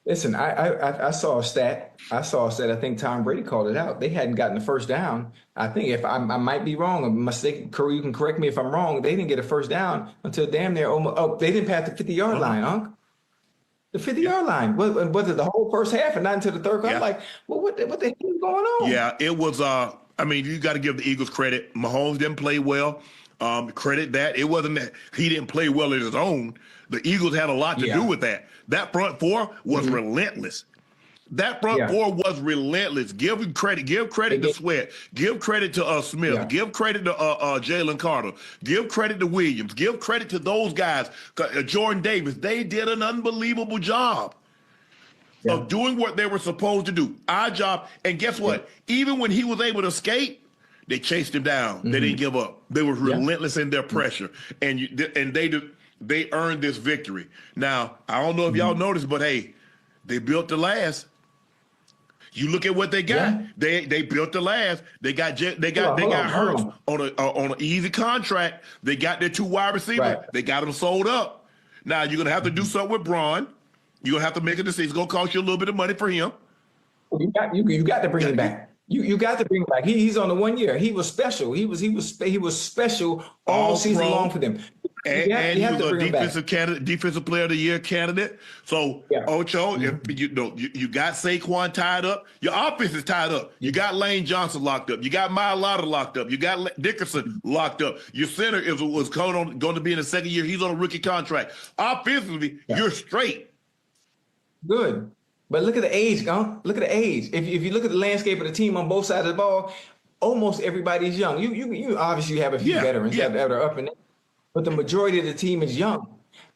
Listen, I saw a stat. I saw a stat. I think Tom Brady called it out. They hadn't gotten the first down. I think if I might be wrong, a mistake. You can correct me if I'm wrong. They didn't get a first down until damn near almost. Oh, they didn't pass the 50-yard Uh-huh. line, huh? The Yeah. 50-yard line. Was it the whole first half and not until the third? I'm Yeah. like, well, what the hell is going on? Yeah, it was. I mean, you got to give the Eagles credit. Mahomes didn't play well. Credit that it wasn't that he didn't play well in his own. The Eagles had a lot to do Yeah. with that. That front four was Mhm. relentless. That front Yeah. four was relentless. Give him credit. Give They credit to did. Sweat. Give credit to Smith. Yeah. Give credit to Jalen Carter. Give credit to Williams. Give credit to those guys. Jordan Davis. They did an unbelievable job Yeah. of doing what they were supposed to do. Our job. And guess Yeah. what? Even when he was able to escape, they chased him down. They didn't Hmm. give up. They were Yeah. relentless in their pressure, and they earned this victory. Now I don't know if y'all Hmm. noticed, but hey, they built the last. You look at what they got. Yeah. They built the last. They got Hold on, Hurts hold on an easy contract. They got their two wide receivers. Right. They got them sold up. Now you're gonna have to do something with Braun. You're gonna have to make a decision. It's gonna cost you a little bit of money for him. You got to bring him You back. You got to bring him back. He's on the 1 year. He was special. He was special all all season long pro. for them. And You he have was to a bring him back. defensive candidate, defensive player of the year candidate. So Yeah. Ocho, if Mhm. you got Saquon tied up, your offense is tied up. You got Lane Johnson locked up. You got Mailata locked up. You got Dickerson locked up. Your center was going to be in the second year. He's on a rookie contract. Offensively, Yeah. you're straight. Good. But look at the age, huh? Look at the age. If you look at the landscape of the team on both sides of the ball, almost everybody's young. You obviously have a few Yeah, veterans yeah. that are up and down, but the majority of the team is young.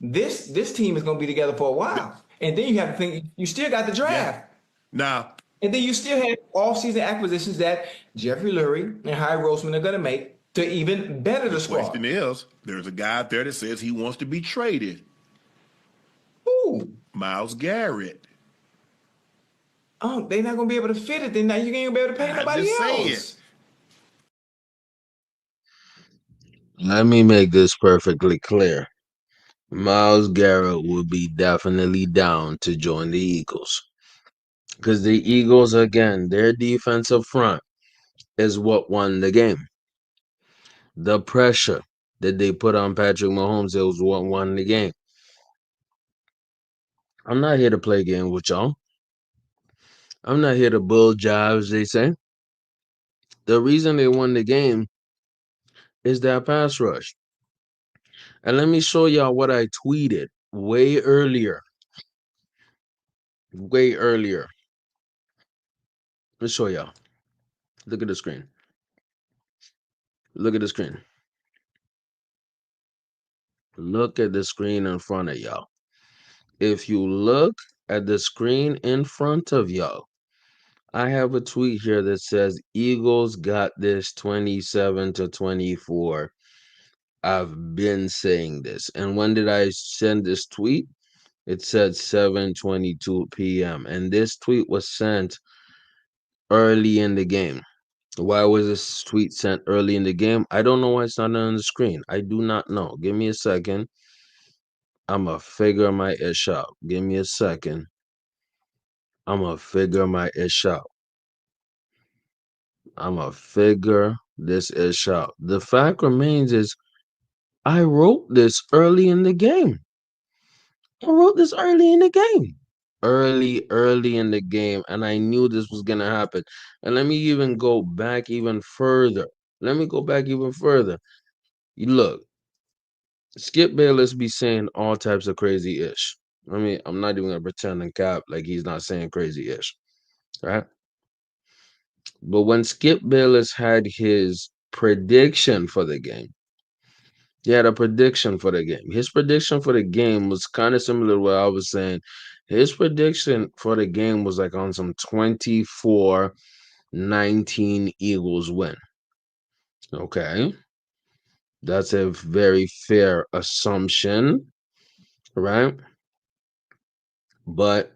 This team is going to be together for a while. And then you have to think you still got the Yeah. draft. Now, And then you still have off-season acquisitions that Jeffrey Lurie and Harry Roseman are going to make to even better the the question squad. is, there's a guy out there that says he wants to be traded. Ooh. Myles Garrett. Oh, they're not going to be able to fit it. Then now you ain't going to be able to pay I'm nobody just saying. else. Let me make this perfectly clear. Miles Garrett would be definitely down to join the Eagles. Because the Eagles, again, their defensive front is what won the game. The pressure that they put on Patrick Mahomes is what won the game. I'm not here to play games with y'all. I'm not here to bull jobs, they say. The reason they won the game is that pass rush. And let me show y'all what I tweeted way earlier. Way earlier. Let's show y'all. Look at the screen. Look at the screen. Look at the screen in front of y'all. If you look at the screen in front of y'all, I have a tweet here that says Eagles got this 27-24. I've been saying this. And when did I send this tweet? It said 7:22 p.m. And this tweet was sent early in the game. Why was this tweet sent early in the game? I don't know why it's not on the screen. I do not know. Give me a second. I'ma figure my ish out. Give me a second. I'ma figure my ish out. I'ma figure this ish out. The fact remains is I wrote this early in the game. I wrote this early in the game. Early in the game, and I knew this was gonna happen. And let me even go back even further. Let me go back even further. You look, Skip Bayless be saying all types of crazy ish. I mean, I'm not even gonna pretend and cap like he's not saying crazy ish, right? But when Skip Bayless had his prediction for the game, he had a prediction for the game. His prediction for the game was kind of similar to what I was saying. His prediction for the game was like on some 24-19 Eagles win. Okay. That's a very fair assumption, right? But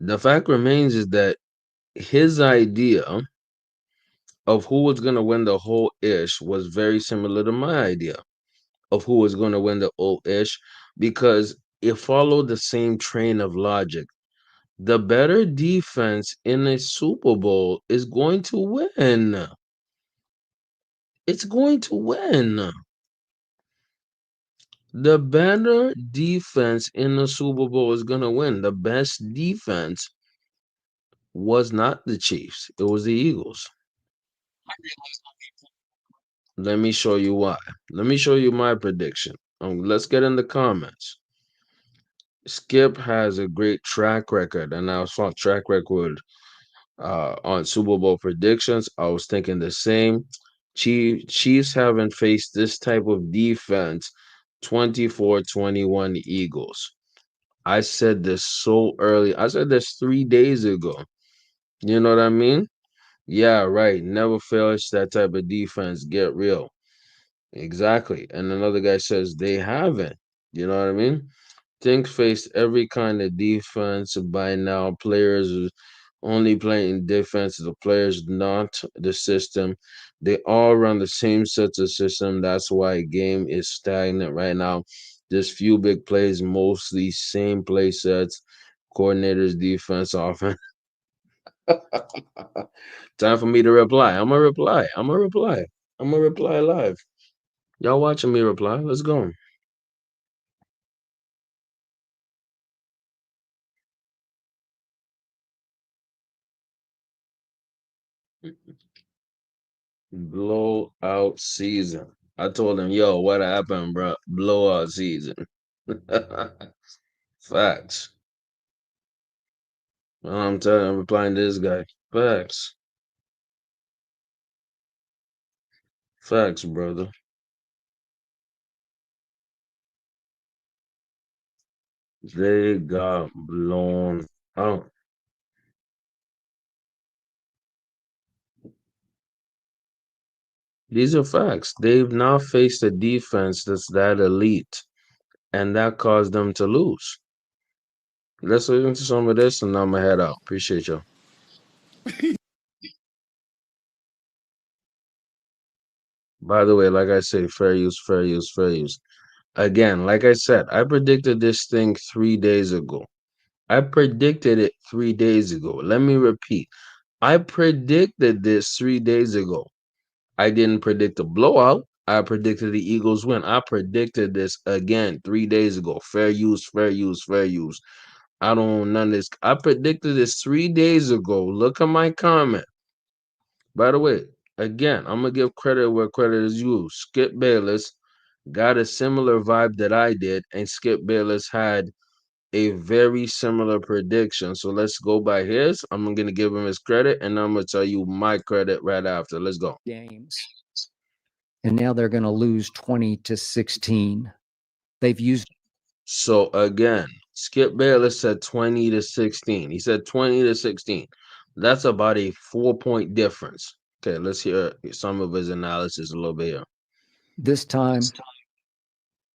the fact remains is that his idea of who was going to win the whole ish was very similar to my idea of who was going to win the whole ish because it followed the same train of logic. The better defense in a Super Bowl is going to win. It's going to win. The better defense in the Super Bowl is going to win. The best defense was not the Chiefs, it was the Eagles. Let me show you why. Let me show you my prediction. Let's get in the comments. Skip has a great track record, and I saw track record on Super Bowl predictions. I was thinking the same. Chiefs haven't faced this type of defense 24-21 Eagles. I said this so early. I said this 3 days ago. You know what I mean? Yeah, right. Never fails that type of defense. Get real. Exactly. And another guy says they haven't. You know what I mean? Things faced every kind of defense by now. Players are only playing defense. The players not the system. They all run the same sets of system. That's why game is stagnant right now. Just few big plays, mostly same play sets. Coordinators, defense, offense. Time for me to reply. I'm gonna reply. I'm gonna reply. I'm gonna reply live. Y'all watching me reply? Let's go. Blowout season. I told him, yo, what happened, bro? Blowout season. Facts. I'm telling I'm replying to this guy. Facts. Facts, brother. They got blown out. These are facts. They've now faced a defense that's that elite, and that caused them to lose. Let's listen to some of this, and I'm gonna head out. Appreciate y'all. By the way, like I say, fair use, fair use, fair use. Again, like I said, I predicted this thing 3 days ago. I predicted it 3 days ago. Let me repeat. I predicted this 3 days ago. I didn't predict a blowout. I predicted the Eagles win. I predicted this again 3 days ago. Fair use, fair use, fair use. I don't want none of this. I predicted this 3 days ago. Look at my comment. By the way, again, I'm gonna give credit where credit is due. Skip Bayless got a similar vibe that I did, and Skip Bayless had a very similar prediction. So let's go by his. I'm gonna give him his credit, and I'm gonna tell you my credit right after. Let's go. Games. And now they're going to lose 20-16. They've used. So again, Skip Bayless said 20-16. He said 20-16. That's about a 4-point difference. Okay, let's hear some of his analysis a little bit here. This time,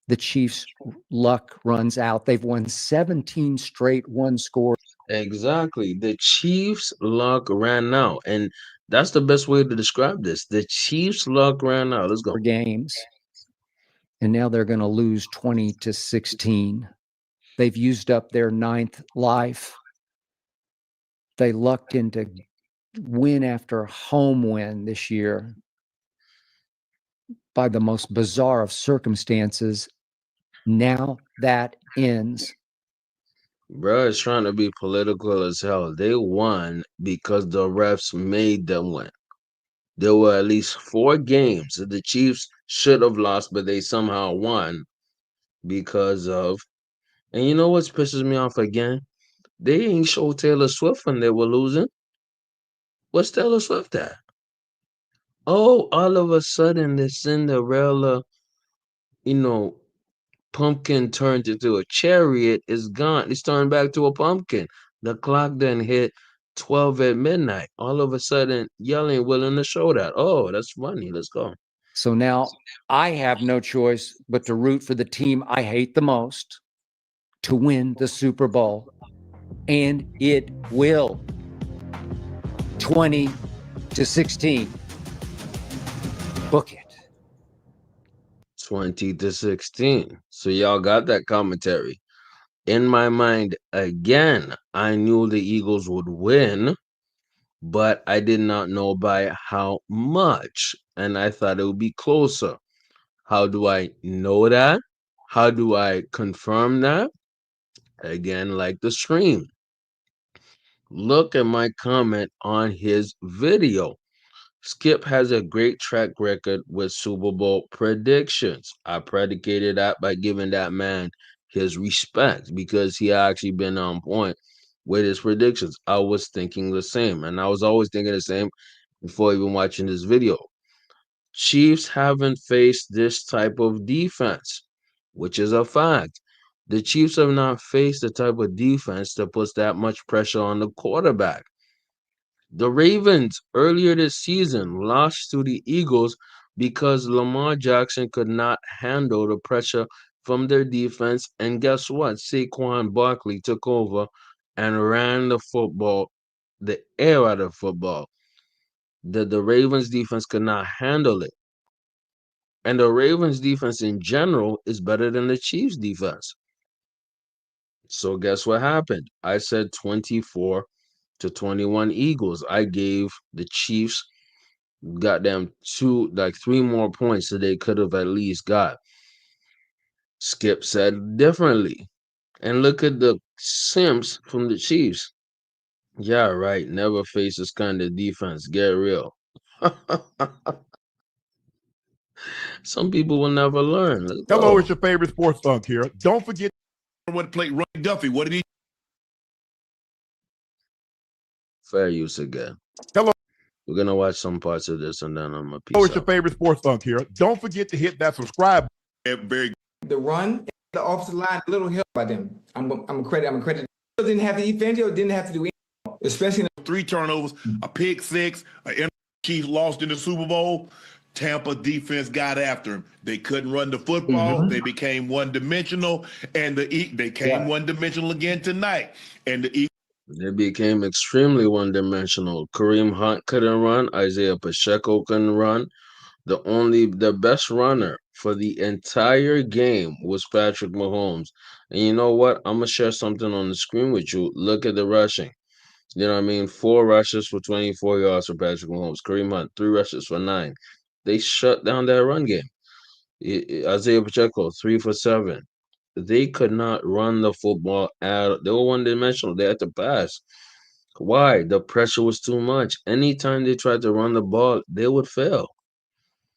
the Chiefs' luck runs out. They've won 17 straight one-score. Exactly. The Chiefs' luck ran out. And that's the best way to describe this. The Chiefs' luck ran out. Let's go. Games. And now they're going to lose 20-16. They've used up their 9th life. They lucked into win after home win this year by the most bizarre of circumstances. Now that ends. Bro, it's trying to be political as hell. They won because the refs made them win. There were at least 4 games that the Chiefs should have lost, but they somehow won because of. And you know what pisses me off again? They ain't show Taylor Swift when they were losing. What's Taylor Swift at? Oh, all of a sudden the Cinderella, you know, pumpkin turned into a chariot is gone. It's turned back to a pumpkin. The clock then hit 12 at midnight. All of a sudden, y'all ain't willing to show that. Oh, that's funny. Let's go. So now I have no choice but to root for the team I hate the most to win the Super Bowl. And it will. 20-16. Book it. 20-16. So y'all got that commentary. In my mind, again, I knew the Eagles would win, but I did not know by how much. And I thought it would be closer. How do I know that? How do I confirm that? Again, like the stream. Look at my comment on his video. Skip has a great track record with Super Bowl predictions. I predicated that by giving that man his respect because he actually been on point with his predictions. I was thinking the same, and I was always thinking the same before even watching this video. Chiefs haven't faced this type of defense, which is a fact. The Chiefs have not faced the type of defense that puts that much pressure on the quarterback. The Ravens earlier this season lost to the Eagles because Lamar Jackson could not handle the pressure from their defense. And guess what? Saquon Barkley took over and ran the air out of football. The Ravens defense could not handle it. And the Ravens defense in general is better than the Chiefs defense. So guess what happened? I said 24-21 Eagles. I gave the Chiefs got them three more points that they could have at least got. Skip said differently. And look at the Sims from the Chiefs. Yeah, right. Never face this kind of defense. Get real. Some people will never learn. Let's Hello, go. it's your favorite sports thunk here. Don't forget what played Ronnie Duffy. What did he? Fair use again. Hello, We're gonna watch some parts of this and then I'm gonna it's peace your out. favorite sports thunk here. Don't forget to hit that subscribe. Very The run, the offensive line, a little help by them. I'm credit. Didn't have to defend. Didn't have to do anything, especially in 3 turnovers, a pick six, Chiefs lost in the Super Bowl. Tampa defense got after him. They couldn't run the football. They became one-dimensional, and they came one-dimensional again tonight. And the They became extremely one-dimensional. Kareem Hunt couldn't run. Isaiah Pacheco couldn't run. The best runner for the entire game was Patrick Mahomes. And you know what? I'm gonna share something on the screen with you. Look at the rushing. You know what I mean? 4 rushes for 24 yards for Patrick Mahomes. Kareem Hunt, 3 rushes for 9. They shut down that run game. Isaiah Pacheco, 3 for 7. They could not run the football out. They were one-dimensional. They had to pass. Why? The pressure was too much. Anytime they tried to run the ball, they would fail.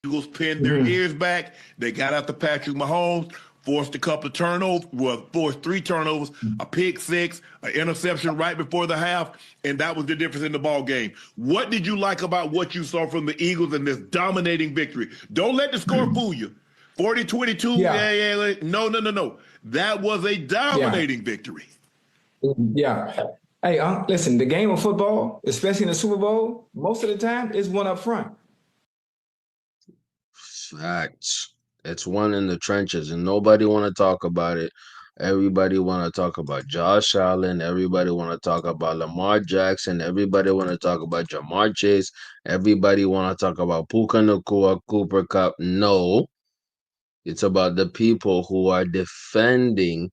Eagles pinned their ears back. They got after Patrick Mahomes, forced a couple of turnovers, forced 3 turnovers, a pick six, an interception right before the half, and that was the difference in the ball game. What did you like about what you saw from the Eagles in this dominating victory? Don't let the score fool you. 40-22, yeah. No. That was a dominating victory. Yeah. Hey, listen, the game of football, especially in the Super Bowl, most of the time is one up front. Facts. It's one in the trenches, and nobody want to talk about it. Everybody want to talk about Josh Allen. Everybody want to talk about Lamar Jackson. Everybody want to talk about Jamar Chase. Everybody want to talk about Puka Nacua, Cooper Cup. No, it's about the people who are defending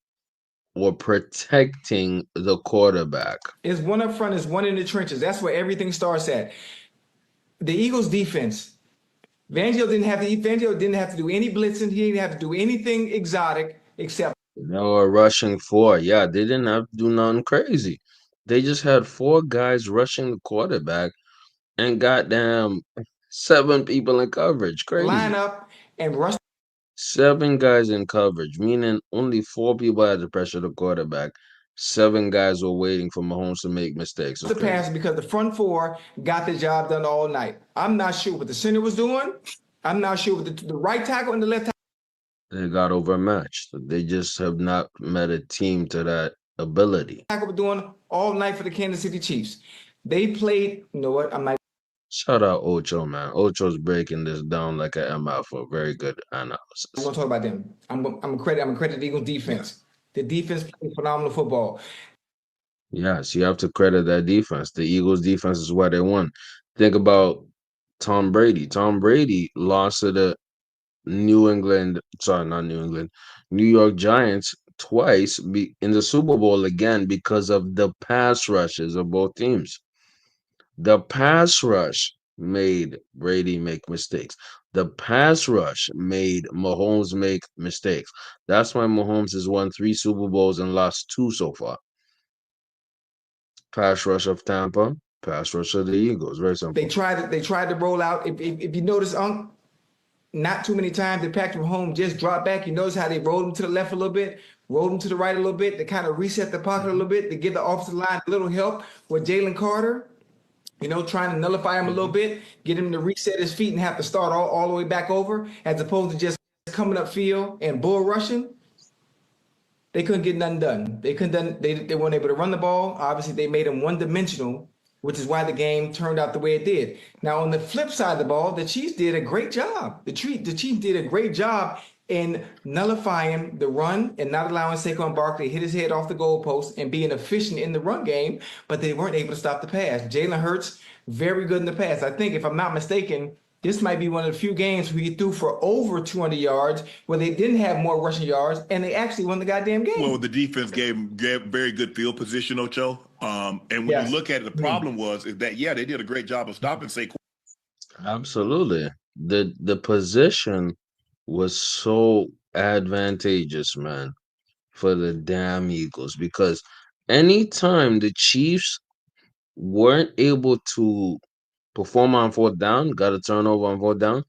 or protecting the quarterback. It's one up front, it's one in the trenches. That's where everything starts at. The Eagles defense. Fangio didn't have to do any blitzing. He didn't have to do anything exotic except They were rushing 4. Yeah, they didn't have to do nothing crazy. They just had 4 guys rushing the quarterback and goddamn 7 people in coverage. line Crazy. up and rush 7 guys in coverage, meaning only 4 people had to pressure the quarterback. 7 guys were waiting for Mahomes to make mistakes. It's the pass crazy. because the front 4 got the job done all night. I'm not sure what the center was doing. I'm not sure what the right tackle and the left They got overmatched. They just have not met a team to that ability. tackle were doing all night for the Kansas City Chiefs. They played, you know what? I'm not Shout out Ocho, man. Ocho's breaking this down like an ML for very good analysis. I'm gonna talk about them. I'm gonna credit the Eagles defense. The defense played phenomenal football. Yes, you have to credit that defense. The Eagles' defense is why they won. Think about Tom Brady. Tom Brady lost to the New York Giants twice in the Super Bowl again because of the pass rushes of both teams. The pass rush made Brady make mistakes. The pass rush made Mahomes make mistakes. That's why Mahomes has won 3 Super Bowls and lost 2 so far. Pass rush of Tampa, pass rush of the Eagles. Very They simple. tried to roll out. If you notice, not too many times the Patrick Mahomes just dropped back. You notice how they rolled him to the left a little bit, rolled him to the right a little bit to kind of reset the pocket a little bit to give the offensive line a little help with Jalen Carter. Trying to nullify him a little bit, get him to reset his feet and have to start all the way back over, as opposed to just coming up field and bull rushing. They couldn't get nothing done. They couldn't done. They weren't able to run the ball. Obviously, they made him one-dimensional, which is why the game turned out the way it did. Now, on the flip side of the ball, the Chiefs did a great job. The Chiefs did a great job in nullifying the run and not allowing Saquon Barkley to hit his head off the goalpost and being efficient in the run game, but they weren't able to stop the pass. Jalen Hurts, very good in the pass. I think, if I'm not mistaken, this might be one of the few games where he threw for over 200 yards, where they didn't have more rushing yards, and they actually won the goddamn game. Well, the defense gave very good field position, Ocho. And when Yes. you look at it, the problem is that, yeah, they did a great job of stopping Saquon. Absolutely. The position was so advantageous, man, for the damn Eagles because anytime the Chiefs weren't able to perform on 4th down, got a turnover on 4th down,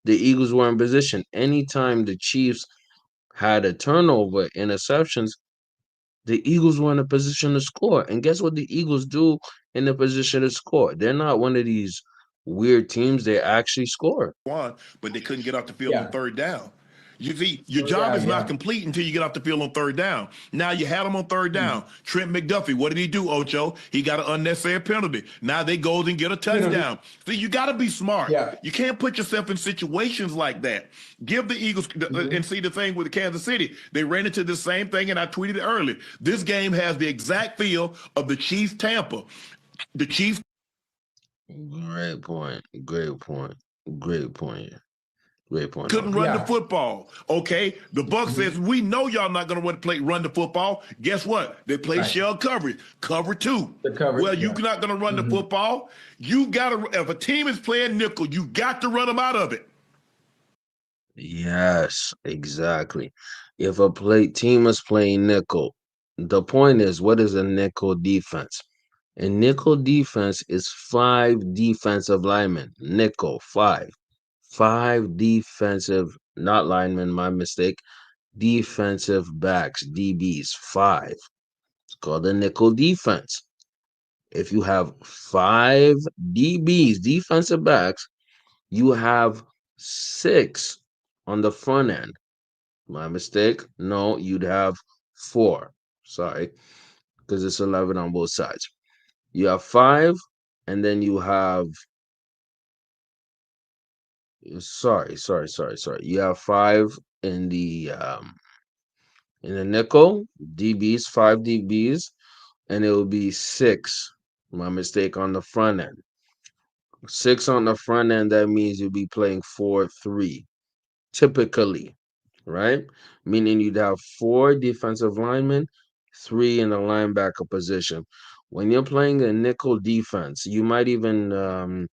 the Eagles were in position. Anytime the Chiefs had a turnover, interceptions, the Eagles were in a position to score. And guess what the Eagles do in the position to score? They're not one of these weird teams. They actually score. But they couldn't get off the field on Yeah. 3rd down. You see, your job is not complete until you get off the field on 3rd down. Now you had him on 3rd down. Trent McDuffie, what did he do, Ocho? He got an unnecessary penalty. Now they go and get a touchdown. See, you got to be smart. Yeah. You can't put yourself in situations like that. Give the Eagles, and see the thing with Kansas City, they ran into the same thing, and I tweeted it earlier. This game has the exact feel of the Chiefs-Tampa. The Chiefs. Great point. Great point. Great point. Great point. Couldn't run the football. Okay, the Bucs says we know y'all not going to run the football. Guess what? They play shell coverage, cover 2. The coverage, well, you're not going to run the football. You got to. If a team is playing nickel, you got to run them out of it. Yes, exactly. If a team is playing nickel, the point is, what is a nickel defense? A nickel defense is 5 defensive linemen. Nickel, 5. 5 defensive, not linemen, my mistake. Defensive backs, DBs, 5. It's called a nickel defense. If you have 5 DBs, defensive backs, you have 6 on the front end. My mistake. No, you'd have 4. Sorry, because it's 11 on both sides. You have 5, and then you have. Sorry. You have 5 in the nickel DBs, 5 DBs, and it will be 6. My mistake on the front end. 6 on the front end. That means you'll be playing 4-3, typically, right? Meaning you'd have 4 defensive linemen, 3 in the linebacker position. When you're playing a nickel defense, you might even have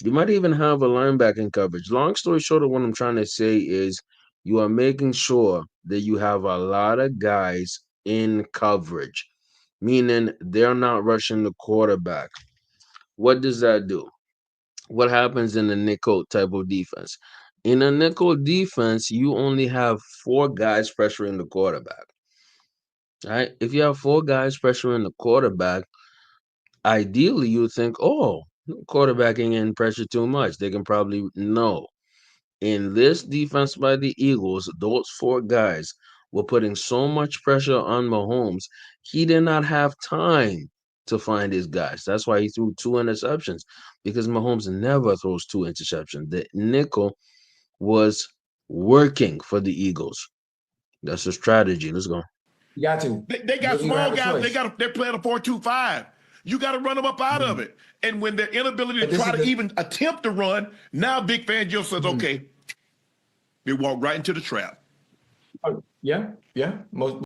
a linebacking coverage. Long story short of what I'm trying to say is you are making sure that you have a lot of guys in coverage, meaning they're not rushing the quarterback. What does that do? What happens in a nickel type of defense? In a nickel defense, you only have 4 guys pressuring the quarterback. Right? If you have 4 guys pressuring the quarterback, ideally you would think, oh, quarterbacking in pressure too much. They can probably no. In this defense by the Eagles, those 4 guys were putting so much pressure on Mahomes, he did not have time to find his guys. That's why he threw 2 interceptions, because Mahomes never throws 2 interceptions. The nickel was working for the Eagles. That's a strategy. Let's go. You got to. They got small guys. They're playing a 4-2-5. You got to run them up out of it. And when their inability to try to even attempt to run, now Big Fangio says, okay, they walk right into the trap. Yeah. Most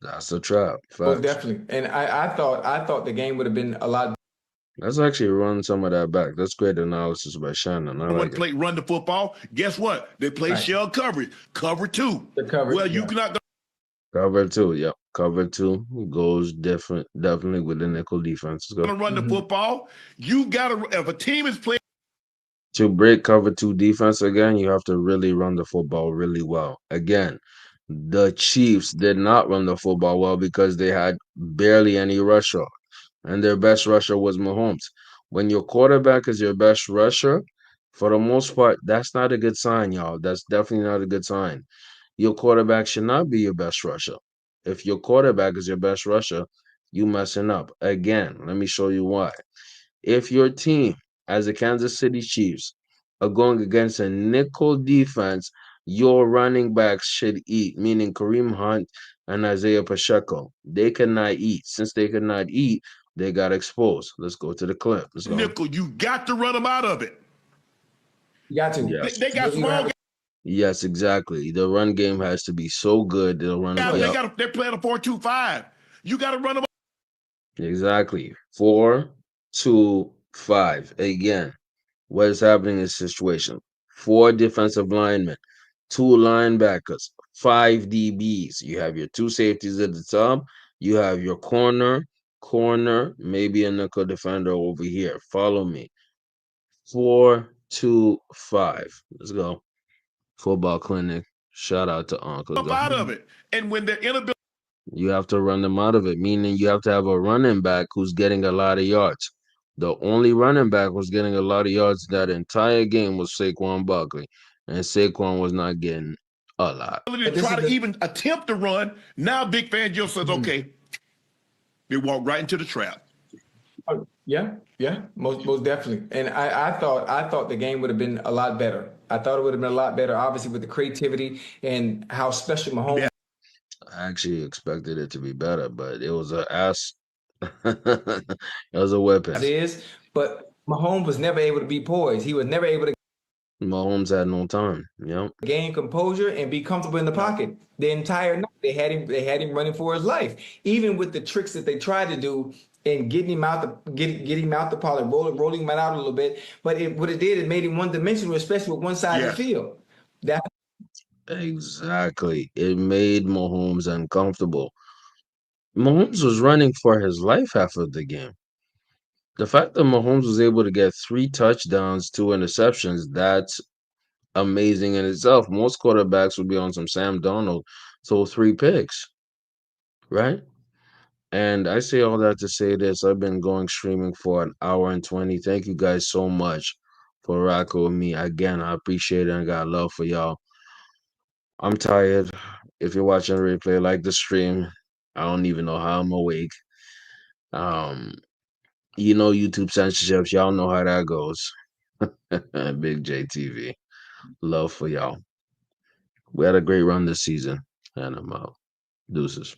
That's a trap. Most Facts. definitely. And I thought the game would have been a lot Let's actually run some of that back. That's great analysis by Shannon. I One like it. play run the football. Guess what? They play right. shell coverage. Cover two. The coverage. Well, you Yeah. cannot Cover two. Yep. Cover two goes definitely with the nickel defense. Let's go. gonna run the football. You gotta if a team is playing To break cover two defense again, you have to really run the football really well. Again, the Chiefs did not run the football well because they had barely any rusher, and their best rusher was Mahomes. When your quarterback is your best rusher, for the most part, that's not a good sign, y'all. That's definitely not a good sign. Your quarterback should not be your best rusher. If your quarterback is your best rusher, you messing up. Again, let me show you why. If your team, as the Kansas City Chiefs, are going against a nickel defense, your running backs should eat, meaning Kareem Hunt and Isaiah Pacheco. They cannot eat. Since they could not eat, they got exposed. Let's go to the clip. Let's go. nickel, you got to run them out of it. You got to. They, Yes. they got You're gonna small have a Yes, exactly. The run game has to be so good. They'll run them. guys. choice. Yep. They're playing a 4-2-5. You got to run them. Exactly. 4-2-5. Again, what is happening in this situation? Four defensive linemen, two linebackers, five DBs. You have your two safeties at the top. You have your corner, maybe a nickel defender over here. Follow me. 4-2-5. Let's go. Football clinic. Shout out to Uncle. Let's Up go. out of it. And when they're inability You have to run them out of it, meaning you have to have a running back who's getting a lot of yards. The only running back who's getting a lot of yards that entire game was Saquon Barkley, and Saquon was not getting a lot. to But this try is to the even attempt to run, now Big Fan Joe says, Mhm. okay, they walk right into the trap. Yeah, most definitely. And I thought the game would have been a lot better. I thought it would have been a lot better, obviously, with the creativity and how special Mahomes Yeah. I actually expected it to be better, but it was a ass. It was a weapon. is, but Mahomes was never able to be poised. He was never able to Mahomes had no time. Yep. gain composure and be comfortable in the No. pocket the entire night. They had him running for his life. Even with the tricks that they tried to do and getting him out the pocket, rolling him out a little bit. But what it did, it made him one dimensional, especially with one side of Yeah. the field. That Exactly. It made Mahomes uncomfortable. Mahomes was running for his life half of the game. The fact that Mahomes was able to get three touchdowns, two interceptions, that's amazing in itself. Most quarterbacks would be on some Sam Darnold, so three picks, right? And I say all that to say this. I've been going streaming for an hour and 20. Thank you guys so much for rocking with me. Again, I appreciate it and got love for y'all. I'm tired. If you're watching the replay, like the stream. I don't even know how I'm awake. Um, YouTube censorships, y'all know how that goes. Big JTV. Love for y'all. We had a great run this season, and I'm out. Deuces.